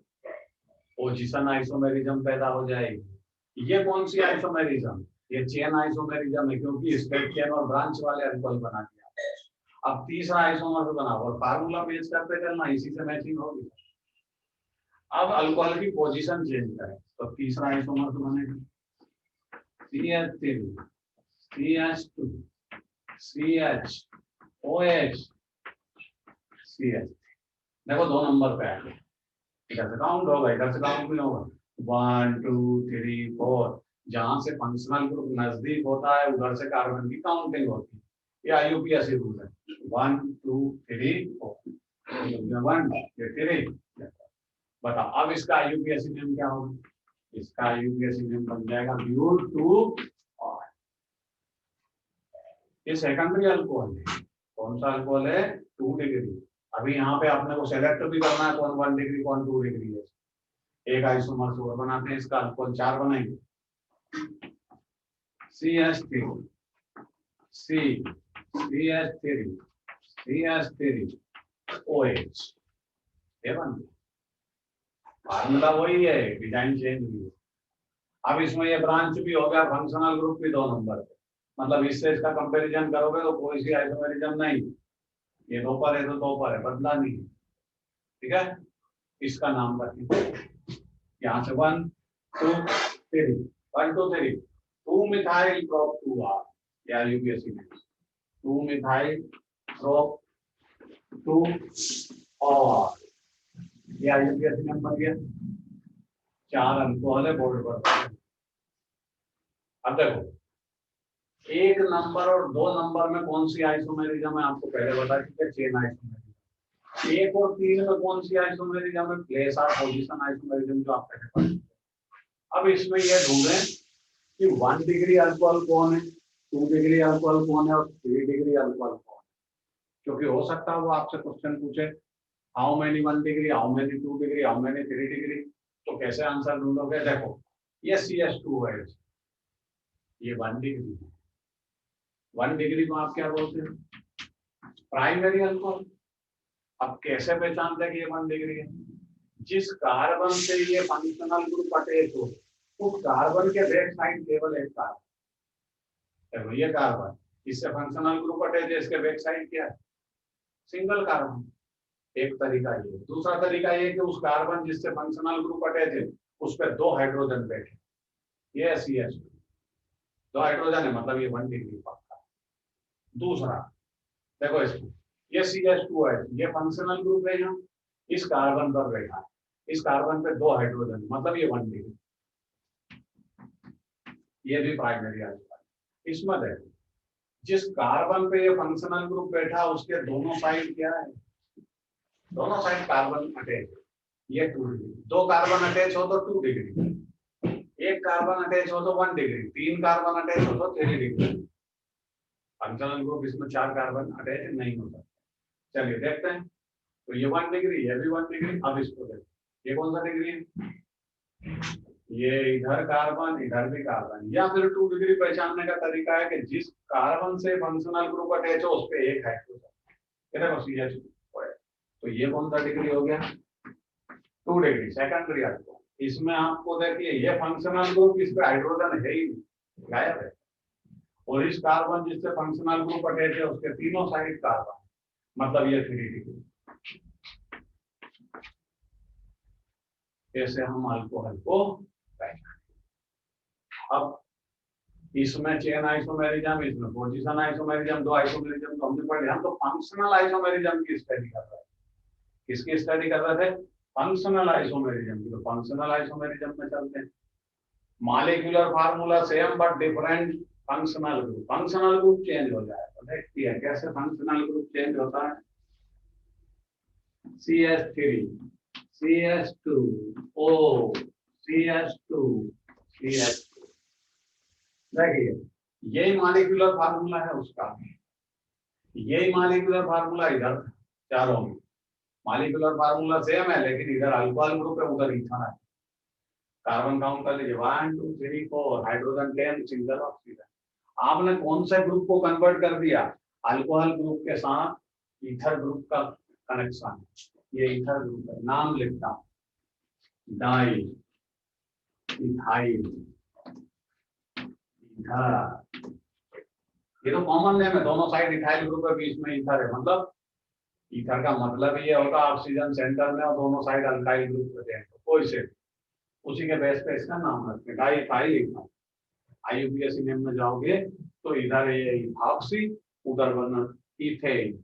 पोजीशन आइसोमेरिज्म पैदा हो जाएगी। ये कौन सी आइसोमेरिज्म, ये चेन आइसोमेरिज्म है, क्योंकि स्ट्रेट चेन और ब्रांच वाले अल्कोहल बना दिया। अब तीसरा आइसोमर बना और फार्मूला पेश करते चलना, इसी से मैचिंग होगी। अब अल्कोहल की पोजीशन चेंज करें तो तीसरा आइसोमर बनेगा CH3 CH2 CH OH CH। देखो 2 नंबर पे आएगा, इधर से काउंट होगा, इधर से काउंट नहीं होगा, 1 2 3 4, जहां से फंक्शनल ग्रुप नजदीक होता है उधर से कार्बन की काउंटिंग होती है। ये IUPAC रूल है, 1 2 3 4, 1 3। बताओ अब इसका IUPAC नेम क्या होगा, इसका IUPAC नेम बन जाएगा ब्यूट-2-ऑल। ये सेकेंडरी अल्कोहल है, कौन सा अल्कोहल है, 2 डिग्री। अभी यहाँ पे आपने को सेलेक्ट भी करना है कौन 1 डिग्री कौन 2 डिग्री है। एक आइसोमर और बनाते हैं, इसका अल्कोहल 4 बनाएंगे, CH3 CH3 CH3 OH, ये बन गया। फार्मूला वही है, डिजाइन चेंज हुई है। अब इसमें ये ब्रांच भी हो गया, फंक्शनल ग्रुप भी 2 नंबर पे, मतलब इससे इसका कंपैरिजन करोगे तो कोई सी आइसोमेरिज्म नहीं, ये 2 पर है तो 2 पर है, बदला नहीं। ठीक है, इसका नाम रखें यहाँ से 1 2 3, 1 2 3, 2 मिथाइल प्रोप 2 आर, या यूपीएससी में 2 मिथाइल प्रोप 2 और या यूपीएससी में बन गया। 4 अल्कोहल है बोर्ड पर। अब देखो 1 नंबर और 2 नंबर में कौन सी आइसोमेरिज्म है, आपको पहले बता चुके, चेन आइसोमेरिज्म। 1 और 3 में कौन सी आइसोमेरिज्म है, प्लेस और पोजीशन आइसोमेरिज्म, जो आप पहले पढ़े। अब इसमें यह ढूंढें कि 1 डिग्री अल्कोहल कौन है, 2 डिग्री अल्कोहल कौन है और 3 डिग्री अल्कोहल कौन है, क्योंकि हो सकता है वो आपसे क्वेश्चन पूछे how many 1 degree, how many 2 degree, how many 3 degree, तो कैसे आंसर ढूंढोगे। देखो ये CH2 है, ये 1 डिग्री है। 1 डिग्री को आप क्या बोलते हैं, प्राइमरी अल्कोहल। अब कैसे पहचानते हैं कि ये 1 डिग्री है, जिस कार्बन से ये फंक्शनल ग्रुप अटैच हो, उस कार्बन के बैक साइड केवल एक कार्बन, देखो ये कार्बन, इससे फंक्शनल ग्रुप अटैच है, इसके बैक साइड क्या है, सिंगल कार्बन। एक तरीका ये, दूसरा तरीका ये कि उस कार्बन जिससे फंक्शनल ग्रुप अटैच है उस पर 2 हाइड्रोजन बैठे, ये CH2, 2 हाइड्रोजन है, मतलब ये 1 डिग्री पक्का। दूसरा देखो इसमें ये CH2 है, ये फंक्शनल ग्रुप है, यहाँ इस कार्बन पर बैठा है, इस कार्बन पे 2 हाइड्रोजन, मतलब ये 1 डिग्री, ये भी प्राइमरी आइसोमेरिज्म। इसमें देखो जिस कार्बन पे ये फंक्शनल ग्रुप बैठा उसके दोनों साइड क्या है, दोनों साइड कार्बन अटैच, ये 2 डिग्री। 2 कार्बन अटैच हो तो 2 डिग्री, 1 कार्बन अटैच हो तो 1 डिग्री, 3 कार्बन अटैच हो तो 3 डिग्री। फंक्शनल ग्रुप इसमें 4 कार्बन अटैच नहीं होता। चलिए देखते हैं, तो ये 1 डिग्री, ये भी 1 डिग्री। अब इसको देखो, ये कौन सा डिग्री है, ये इधर कार्बन, इधर भी कार्बन। या फिर 2 डिग्री पहचानने का तरीका है कि जिस कार्बन से फंक्शनल ग्रुप अटैच हो उस पे एक हाइड्रोजन, ये देखो CH2 है, तो ये कौन सा डिग्री हो गया, 2 डिग्री, सेकेंडरी अल्कोहल। इसमें आपको देखिए ये फंक्शनल ग्रुप, इस पे हाइड्रोजन है ही नहीं, गायब है, और इस कार्बन जिससे फंक्शनल ग्रुप अटैच है उसके तीनों साइड कार्बन, मतलब ये 3 डिग्री। ऐसे हम अल्कोहल को पहचानें। अब इसमें चेन आइसोमेरिज्म, इसमें पोजीशन आइसोमेरिज्म, 2 आइसोमेरिज्म तो हमने पढ़ लिया। हम तो फंक्शनल आइसोमेरिज्म की स्टडी कर रहे हैं। किसकी स्टडी कर रहे थे, फंक्शनल आइसोमेरिज्म की। तो फंक्शनल आइसोमेरिज्म में चलते हैं। Molecular formula same but different functional group, functional group change हो जाए तो देखती है कैसे फंक्शनल ग्रुप चेंज होता है। CH3 CH2 O CH2 CH2, देखिए यही मॉलिक्यूलर फार्मूला है उसका, यही मॉलिक्यूलर फार्मूला इधर चारों में, मॉलिक्यूलर फार्मूला सेम है लेकिन इधर अल्कोहल ग्रुप है, उधर इथान है। कार्बन काउंट कर लीजिए 1 2 3 4, हाइड्रोजन 10, सिंगल ऑक्सीजन। आपने कौन से ग्रुप को कन्वर्ट कर दिया, अल्कोहल ग्रुप के साथ ईथर ग्रुप का कनेक्शन, ये ईथर ग्रुप है। नाम लिखता हूं, डाई इथाइल ईथर, ये तो कॉमन नेम है, दोनों साइड इथाइल ग्रुप है, बीच में ईथर है, मतलब ईथर का मतलब ये होगा ऑक्सीजन सेंटर में और दोनों साइड अल्काइल ग्रुप होते हैं, तो कोई से उसी के बेस पे इसका नाम रखते हैं, di ethyl ether. IUPAC name में जाओगे तो इधर ये इथॉक्सी, उधर बनना इथेन,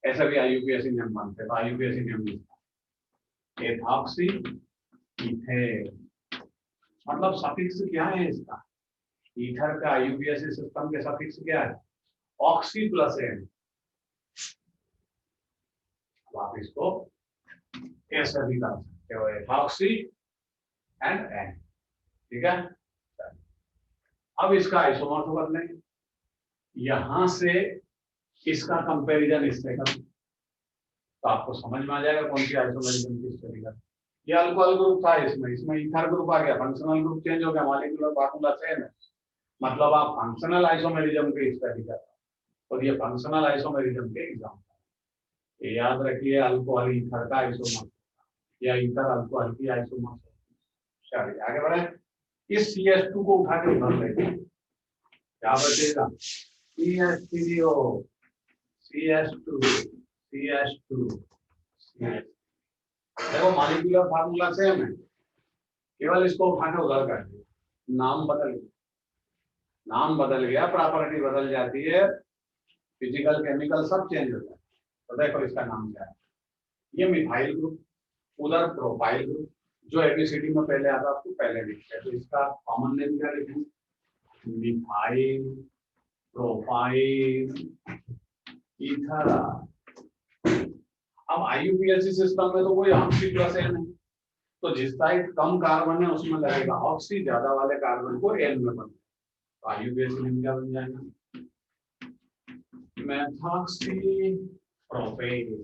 ऐसा भी IUPAC नेम बनते हैं। तो IUPAC नेम लिखता है इथॉक्सी इथेन, मतलब सफिक्स क्या है इसका, ईथर का IUPAC सिस्टम के सफिक्स क्या है, ऑक्सी प्लस एन। आप इसको कैसे भी कर सकते हो, इथॉक्सी एंड एन, ठीक है। अब इसका आइसोमर तो कर लेंगे, यहां से इसका कंपैरिजन इससे कर, तो आपको समझ में आ जाएगा कौन सी आइसोमेरिज्म की स्टडी कर। ये अल्कोहल ग्रुप था, इसमें ईथर ग्रुप आ गया, फंक्शनल ग्रुप चेंज हो गया, मॉलिक्यूलर फार्मूला सेम है, मतलब आप फंक्शनल आइसोमेरिज्म की स्टडी कर रहे हो, और ये फंक्शनल आइसोमेरिज्म के एग्जाम्पल। ये याद रखिए, अल्कोहल ईथर का आइसोमर या ईथर अल्कोहल की आइसोमर। चलिए आगे बढ़े, इस CH2 को उठा के भर लेंगे, क्या बचेगा? CH3O, CH2, CH2, CH। देखो मॉलिक्यूलर फार्मूला सेम है, केवल इसको उठा के उधर कर दिया, नाम बदल गया, प्रॉपर्टी बदल जाती है, फिजिकल केमिकल सब चेंज होता है। तो देखो इसका नाम क्या है, ये मिथाइल ग्रुप, उधर प्रोपाइल ग्रुप, जो एबीसीडी में पहले आता उसको पहले लिखते हैं। तो इसका कॉमन नेम क्या लिखेंगे? Methyl propyl ether. अब IUPAC सिस्टम में तो कोई ऑक्सी+N है, तो जिस साइड कम कार्बन है उसमें लगेगा ऑक्सी, ज्यादा वाले कार्बन को N में बन, तो IUPAC नेम क्या बन जाएगा? Methoxy propane.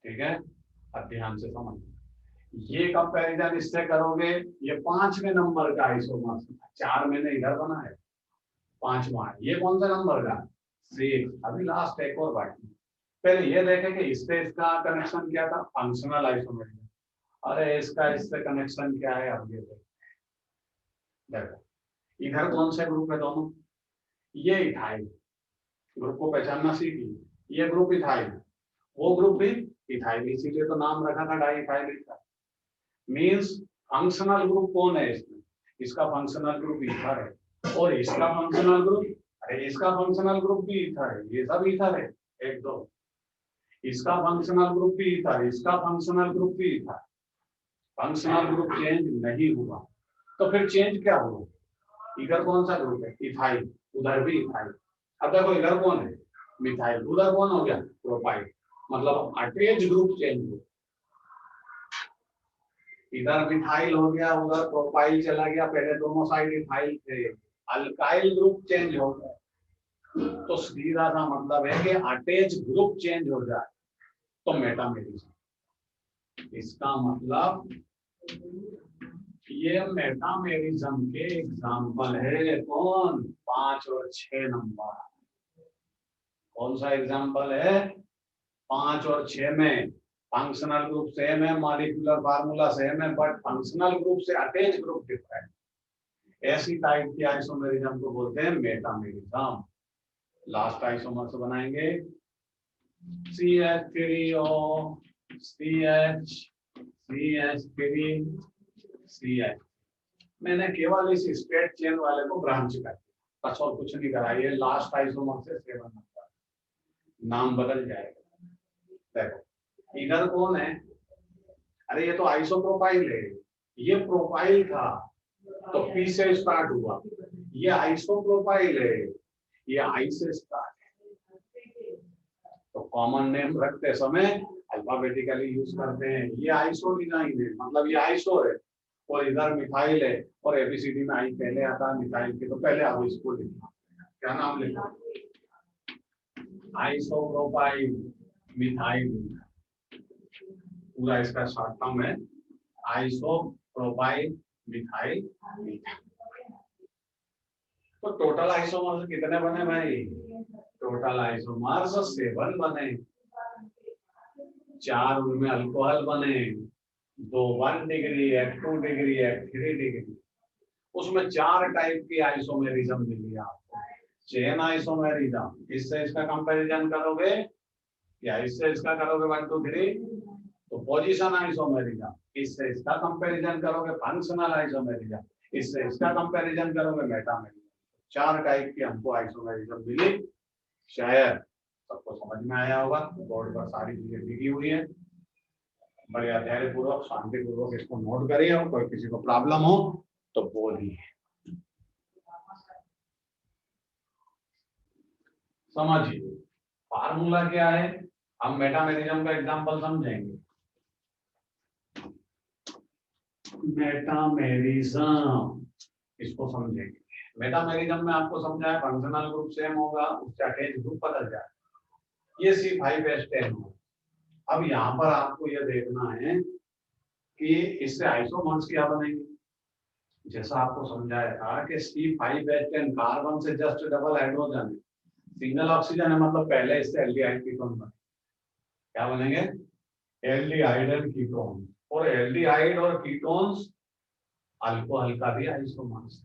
ठीक है, अब ध्यान से समझ, ये कंपैरिजन इससे करोगे, ये 5वें नंबर का आइसोमर, 4 मैंने इधर बना है, 5वां, ये कौन सा नंबर का? 6। अभी लास्ट एक और बाकी, पहले ये देखें कि इससे इसका कनेक्शन क्या था, फंक्शनल आइसोमेरिज्म। अरे इसका इससे कनेक्शन क्या है, अब ये देखो इधर कौन से ग्रुप है दोनों, ये इथाइल ग्रुप को पहचानना सीखिए, ये ग्रुप इथाइल, वो ग्रुप भी इथाइल, इसीलिए तो नाम रखा था di ethyl ethyl. Means functional group कौन है इसमें, इसका फंक्शनल ग्रुप ईथर है, और इसका फंक्शनल ग्रुप, अरे इसका फंक्शनल ग्रुप भी ईथर है, ये सब ईथर है, 1 2, इसका फंक्शनल ग्रुप भी ईथर, इसका फंक्शनल ग्रुप भी ईथर। फंक्शनल ग्रुप चेंज नहीं हुआ, तो फिर चेंज क्या हुआ? इधर कौन सा ग्रुप है? इथाइल, उधर भी इथाइल। अब देखो इधर कौन है? मिथाइल, उधर कौन हो गया? प्रोपाइल, मतलब अटैच ग्रुप चेंज हुआ, इधर मिथाइल हो गया, उधर प्रोपाइल चला गया, पहले दोनों साइड इथाइल थे, अल्काइल ग्रुप चेंज हो गया। तो सीधा सा मतलब है कि अटैच ग्रुप चेंज हो जाए तो मेटामेरिज्म। इसका मतलब ये मेटामेरिज्म के एग्जाम्पल है कौन? 5 और 6 नंबर। कौन सा एग्जाम्पल है? 5 और 6 में फंक्शनल ग्रुप सेम है, मॉलिक्यूलर फार्मूला सेम है, बट फंक्शनल ग्रुप से अटैच ग्रुप डिफरेंट। ऐसी टाइप की आइसोमेरिज्म को बोलते हैं मेटामेरिज्म। लास्ट आइसोमर से बनाएंगे CH3O, CH, CH3, CH। मैंने केवल इस स्ट्रेट चेन वाले को ब्रांच कर दिया, बस और कुछ नहीं करा। ये लास्ट आइसोमर से 7 नंबर, नाम बदल जाएगा। देखो इधर कौन है? अरे ये तो आइसोप्रोपाइल है, ये प्रोपाइल था तो P से स्टार्ट हुआ, ये आइसोप्रोपाइल है, ये I से स्टार्ट है। तो कॉमन नेम रखते समय अल्फाबेटिकली यूज करते हैं। ये आइसो डिजाइन है, मतलब ये आइसो है, और इधर मिथाइल है, और एबीसीडी में आई पहले आता है मिथाइल के, तो पहले आप इसको लिखना, क्या नाम लिखना? आइसोप्रोपाइल मिथाइल, पूरा इसका शॉर्ट फॉर्म है आइसोप्रोपाइल मिथाइल। तो टोटल आइसोमर्स कितने बने भाई? टोटल आइसोमर्स 7 बने, 4 उनमें अल्कोहल बने, 2 1 डिग्री, 1 2 डिग्री, 1 3 डिग्री। उसमें 4 टाइप की आइसोमेरिज्म मिली आपको। चेन आइसोमेरिज्म, इससे इसका कंपैरिजन करोगे या इससे इसका करोगे 1 2 3, तो पोजीशन आइसोमेरिज्म, इससे इसका कंपैरिजन करोगे फंक्शनल आइसोमेरिज्म, इससे इसका कंपैरिजन करोगे मेटामेरिज्म। 4 टाइप की हमको आइसोमेरिज्म मिली। शायद सबको समझ में आया होगा, बोर्ड पर सारी चीजें लिखी हुई है, बढ़िया धैर्य पूर्वक शांति पूर्वक इसको नोट करिए, और कोई किसी को प्रॉब्लम हो तो बोलिए। समझिए फार्मूला क्या है, हम मेटामेरिज्म का एग्जांपल समझेंगे। मेटामेरिज्म इसको समझेंगे। मेटामेरिज्म में आपको समझाया फंक्शनल ग्रुप सेम होगा, उससे अटैच ग्रुप बदल जाए, ये C5H10 हो। अब यहाँ पर आपको यह देखना है कि इससे आइसोमर्स क्या बनेंगे। जैसा आपको समझाया था कि C5H10 कार्बन से जस्ट डबल हाइड्रोजन है, सिंगल ऑक्सीजन है, मतलब पहले इससे एल्डिहाइड कीटोन बने। क्या बनेंगे? Aldehyde ketone. और एल्डिहाइड और कीटोन्स अल्कोहल का भी आइसोमर्स।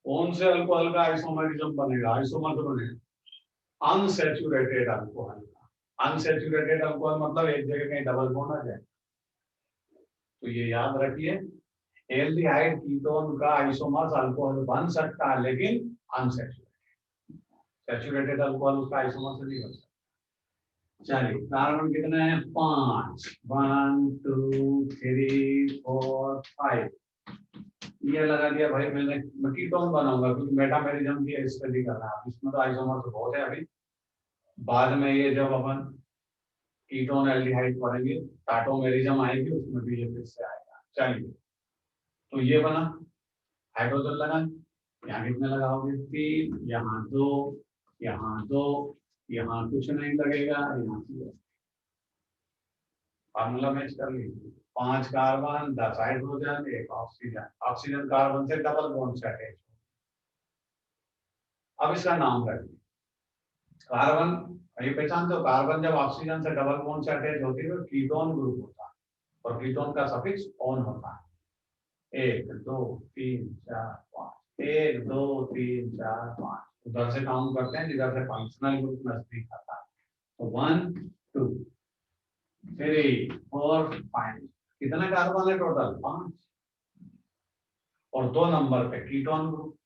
कौन से अल्कोहल का आइसोमरिज्म बनेगा, आइसोमर बनेगा अनसैचुरेटेड अल्कोहल का। अनसैचुरेटेड अल्कोहल मतलब एक जगह कहीं डबल बॉन्ड आ जाए। तो ये याद रखिए, एल्डिहाइड कीटोन का आइसोमर्स अल्कोहल बन सकता है लेकिन अनसैचुरेटेड। सैचुरेटेड अल्कोहल उसका आइसोमर से नहीं बन सकता। चलिए कार्बन कितने हैं, 5, 1 2 3 4 5। ये लगा दिया भाई मैंने, मैं कीटोन बनाऊंगा क्योंकि मेटामेरिज्म की स्टडी कर रहा है, इसमें तो आइसोमर तो बहुत है। अभी बाद में ये जब अपन कीटोन एल्डिहाइड पढ़ेंगे, टाटोमेरिज्म आएगी, उसमें भी ये फिर से आएगा। चलिए तो ये बना, हाइड्रोजन लगा, यहाँ कितने लगाओगे, 3, यहाँ 2, यहाँ 2, यहाँ कुछ नहीं लगेगा, यहाँ फार्मूला मैच कर लीजिए। 5 carbon, 10 hydrogen, 1 oxygen. Oxygen carbon से डबल बॉन्ड से अटैच। अब इसका नाम रखिए कार्बन। ये पहचानते हो, कार्बन जब ऑक्सीजन से डबल बॉन्ड से अटैच होती है तो कीटोन ग्रुप होता है, और कीटोन का सफिक्स ऑन होता है। 1 2 3 4 5, 1 2 3 4 5। उधर से काउंट करते हैं जिधर से फंक्शनल ग्रुप नजदीक आता है। तो 1 2 3 4 5। कितने कार्बन है टोटल, 5, और 2 नंबर पे कीटोन ग्रुप।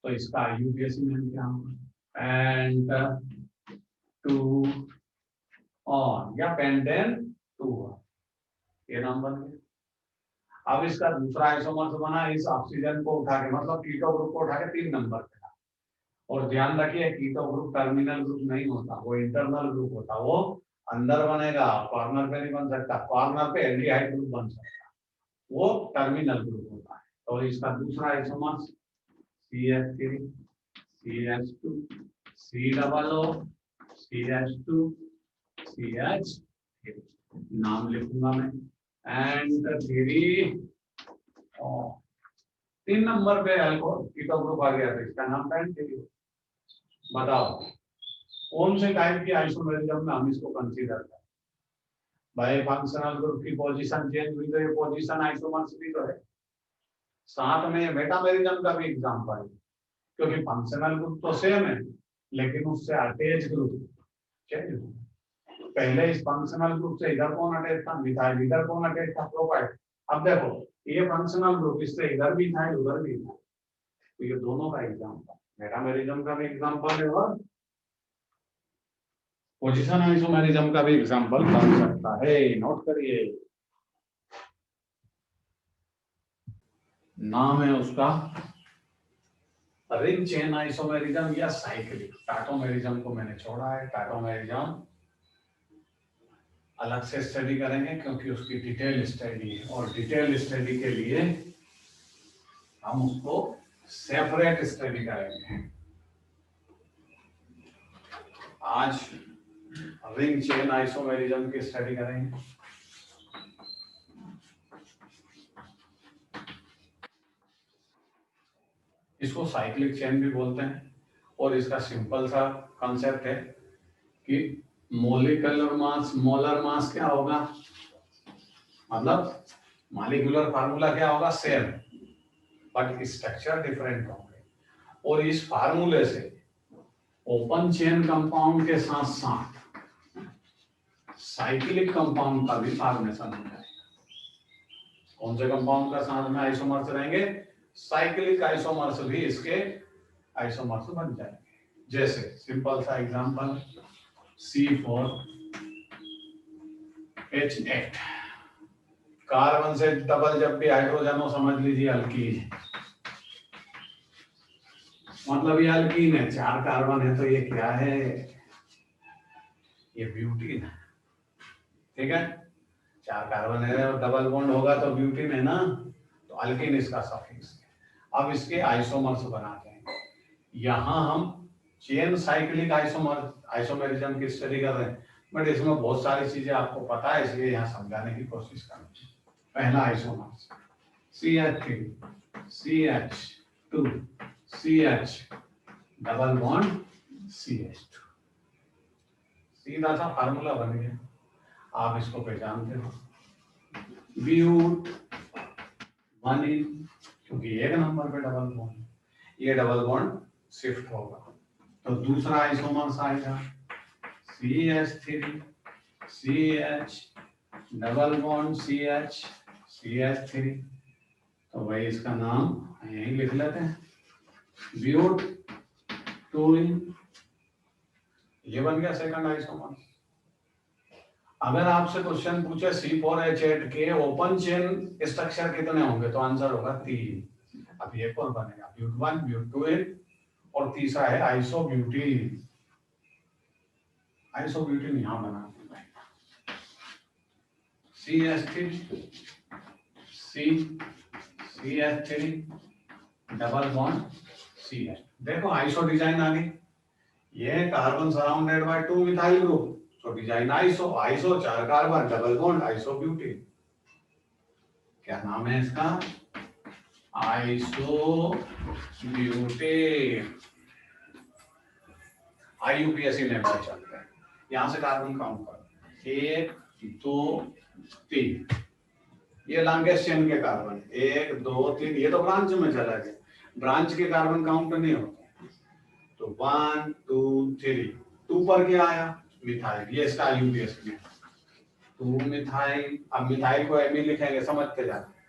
तो इसका यूपीएससी नेम क्या होगा, एंड 2 ऑन या पेंटेन 2 ऑन, ये नाम बन गया। अब इसका दूसरा आइसोमर्स बना, इस ऑक्सीजन को उठा के, मतलब कीटो ग्रुप को उठा के 3 नंबर पे। और ध्यान रखिए कीटो ग्रुप टर्मिनल ग्रुप नहीं होता, वो इंटरनल ग्रुप होता, वो अंदर बनेगा, कॉर्नर पे नहीं बन सकता। कॉर्नर पे एल्डिहाइड ग्रुप बन सकता, वो टर्मिनल ग्रुप होता है। तो इसका दूसरा isomers CH3 CH2 COO CH2 CH3, नाम लिखूंगा मैं, एंड 3 नंबर पे अल्कोहल कीटो ग्रुप आ गया, तो इसका नाम पेंटेन। बताओ कौन से टाइप की आइसोमेरिज्म में हम इसको कंसीडर करें। भाई फंक्शनल ग्रुप की पोजीशन चेंज हुई तो ये पोजीशन आइसोमर्स भी तो है, साथ में मेटामेरिज्म का भी एग्जांपल है, क्योंकि फंक्शनल ग्रुप तो सेम है लेकिन उससे अटैच ग्रुप चेंज हुआ। पहले इस फंक्शनल ग्रुप से इधर कौन अटैच था, मिथाइल, इधर कौन अटैच था, प्रोपाइल। अब देखो ये फंक्शनल ग्रुप, इससे इधर भी था उधर भी था, तो ये दोनों का एग्जांपल, मेटामेरिज्म का भी एग्जांपल है और पोजीशन आइसोमेरिज्म का भी एग्जांपल बन सकता है। नोट करिए, नाम है उसका रिंग चेन आइसोमेरिज्म या साइक्लिक। टाटोमेरिज्म को मैंने छोड़ा है, टाटोमेरिज्म अलग से स्टडी करेंगे क्योंकि उसकी डिटेल स्टडी है, और डिटेल स्टडी के लिए हम उसको सेपरेट स्टडी करेंगे। आज रिंग चेन आइसोमेरिज्म की स्टडी करेंगे। इसको साइक्लिक चेन भी बोलते हैं, और इसका सिंपल सा कॉन्सेप्ट है कि मोलिकुलर मास, मोलर मास क्या होगा, मतलब मॉलिक्यूलर फार्मूला क्या होगा, सेम, बट स्ट्रक्चर डिफरेंट होंगे। और इस फार्मूले से ओपन चेन कंपाउंड के साथ साथ साइक्लिक कंपाउंड का भी फॉर्मेशन हो जाएगा। कौन से कंपाउंड का साथ में आइसोमर्स रहेंगे, साइक्लिक आइसोमर्स भी इसके आइसोमर्स बन जाएंगे। जैसे सिंपल सा एग्जांपल C4H8, कार्बन से डबल जब भी हाइड्रोजन हो समझ लीजिए अल्कीन, मतलब ये अल्कीन है, 4 कार्बन है तो ये क्या है, ये ब्यूटीन है। ठीक है, 4 कार्बन है और डबल बॉन्ड होगा तो ब्यूटीन है ना, तो अल्कीन इसका सफिक्स है। अब इसके आइसोमर्स बनाते हैं। यहाँ हम चेन साइक्लिक आइसोमेरिज्म की स्टडी कर रहे हैं, बट इसमें बहुत सारी चीजें आपको पता है, इसलिए यहाँ समझाने की कोशिश करेंगे। पहला isomers CH3 CH2 CH double bond CH2, सीधा सा फार्मूला बन गया, आप इसको पहचानते हो। ब्यूट 1 इन, क्योंकि एक नंबर पे डबल बॉन्ड, ये डबल बॉन्ड शिफ्ट होगा तो दूसरा आइसोमर्स आएगा CH3 CH double bond CH CH3, तो भाई इसका नाम यही लिख लेते हैं ब्यूट 2 इन, ये बन गया सेकंड आइसोमर। अगर आपसे क्वेश्चन पूछे C4H8 के ओपन चेन स्ट्रक्चर कितने होंगे तो आंसर होगा 3। अब ये कौन बनेगा ब्यूट 1 ब्यूट 2 इन, और तीसरा है आइसोब्यूटीन। आइसोब्यूटीन यहां बना CH3 CH3 double bond CH। देखो आइसो डिजाइन आ गई, ये carbon surrounded by 2 methyl group, तो डिजाइन iso, iso 4 carbon double bond isobutene. क्या नाम है इसका? आइसोब्यूटेन। IUPAC नेम से चलते हैं। यहां से कार्बन काउंट कर 1 2 3, ये लॉन्गेस्ट चेन के कार्बन 1 2 3, ये तो ब्रांच में चला गया, ब्रांच के कार्बन काउंट नहीं होते, तो 1 2 3, 2 पर क्या आया मिथाइल, ये इसका IUPAC नेम 2 मिथाइल। अब मिथाइल को एमी लिखेंगे समझते जाते,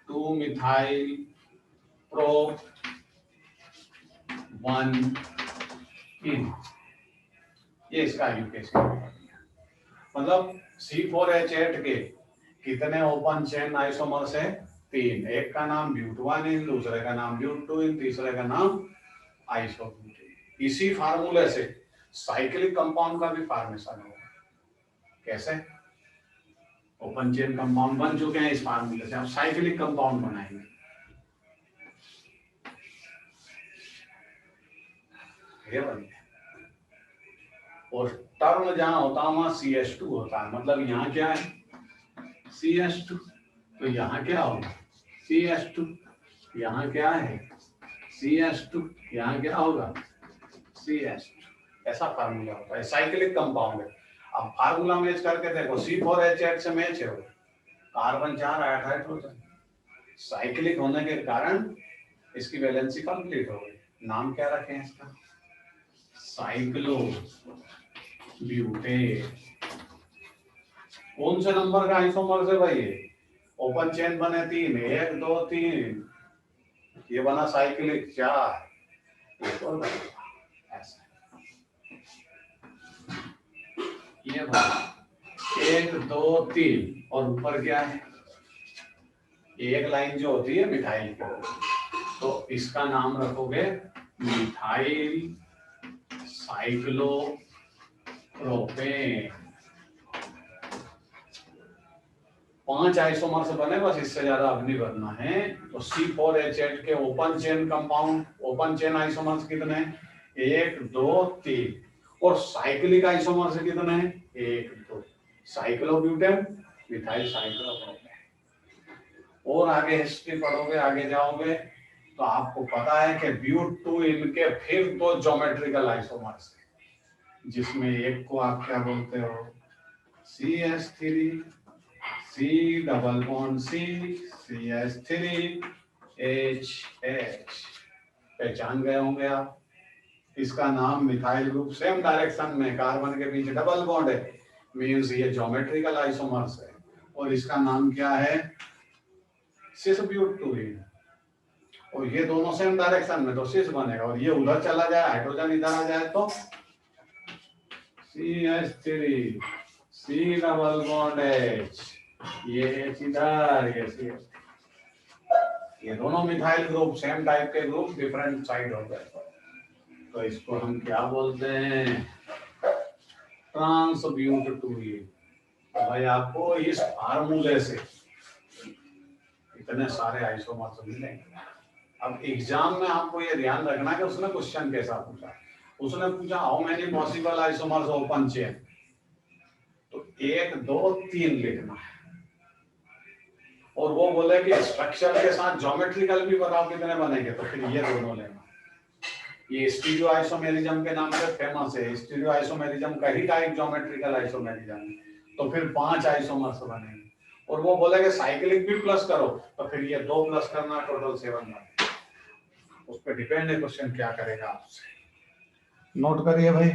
2 मिथाइल प्रो 1 इन, ये इसका IUPAC नेम। मतलब C4H8 के कितने ओपन चेन आइसोमर्स है? 3, एक का नाम ब्यूट 1 इन, दूसरे का नाम ब्यूट 2 इन, तीसरे का नाम आइसोब्यूटीन। इसी फार्मूले से साइक्लिक कंपाउंड का भी फॉर्मेशन होगा। कैसे? ओपन चेन कंपाउंड बन चुके हैं, इस फार्मूले से हम साइक्लिक कंपाउंड बनाएंगे। ये बन गया, और टर्म जहां होता है वहां CH2 होता है, मतलब यहाँ क्या है CH2, तो यहाँ क्या होगा CH2, यहाँ क्या है CH2, यहाँ क्या होगा CH2, ऐसा फार्मूला होता है, साइक्लिक कंपाउंड है। अब फार्मूला मैच करके देखो, C4H8 से मैच है, कार्बन 4 8 हाइड्रोजन, साइक्लिक होने के कारण इसकी वैलेंसी कंप्लीट हो गई। नाम क्या रखें इसका? Cyclo butane. कौन से नंबर का आइसोमर है भाई? ये ओपन चेन बने 3, 1 2 3, ये बना साइक्लिक 4, ऐसा ये बना 1 2 3, और ऊपर क्या है एक लाइन जो होती है मिथाइल की, तो इसका नाम रखोगे मिथाइल साइक्लोप्रोपेन। 5 आइसोमर से बने, बस इससे ज्यादा अब नहीं बनना है। तो C4H8 के open chain compound, open chain isomers कितने हैं? 1 2 3, और साइक्लिक आइसोमर से कितने हैं? 1 2, साइक्लोब्यूटेन मिथाइल साइक्लोप्रोपेन। और आगे हिस्ट्री पढ़ोगे, आगे जाओगे तो आपको पता है कि ब्यूट 2 इनके फिर 2 ज्योमेट्रिकल आइसोमर्स हैं, जिसमें एक को आप क्या बोलते हो CH3 C double bond C CH3 HH, पहचान गए होंगे आप। इसका नाम मिथाइल ग्रुप, सेम डायरेक्शन में कार्बन के बीच डबल बॉन्ड है, मींस ये ज्योमेट्रिकल आइसोमर्स है। और इसका नाम क्या है? सिस ब्यूट 2 इन, और ये दोनों सेम डायरेक्शन में तो सिस बनेगा, और ये उधर चला जाए हाइड्रोजन इधर आ जाए तो CH3 C double bond H, ये H इधर, ये CH, ये दोनों मिथाइल ग्रुप सेम टाइप के ग्रुप डिफरेंट साइड हो गए, तो इसको हम क्या बोलते हैं? ट्रांसब्यूट 2 इन। तो भाई आपको इस फार्मूले से इतने सारे आइसोमर्स मिलेंगे। अब एग्जाम में आपको ये ध्यान रखना कि उसने क्वेश्चन कैसा पूछा। उसने पूछा how many possible isomers open chain, तो 1 2 3 लिखना है, और वो बोले कि स्ट्रक्चर के साथ ज्योमेट्रिकल भी बताओ कितने बनेंगे, तो फिर ये दोनों लेना। ये स्टीरियो आइसोमेरिज्म के नाम से फेमस है, स्टीरियो आइसोमेरिज्म का ही टाइप ज्योमेट्रिकल आइसोमेरिज्म है, तो फिर 5 आइसोमर्स बनेंगे, और वो बोलेगा साइक्लिक भी प्लस करो, तो फिर ये 2 प्लस करना, टोटल 7 बनना। उस पर डिपेंड है क्वेश्चन क्या करेगा आपसे। नोट करिए भाई।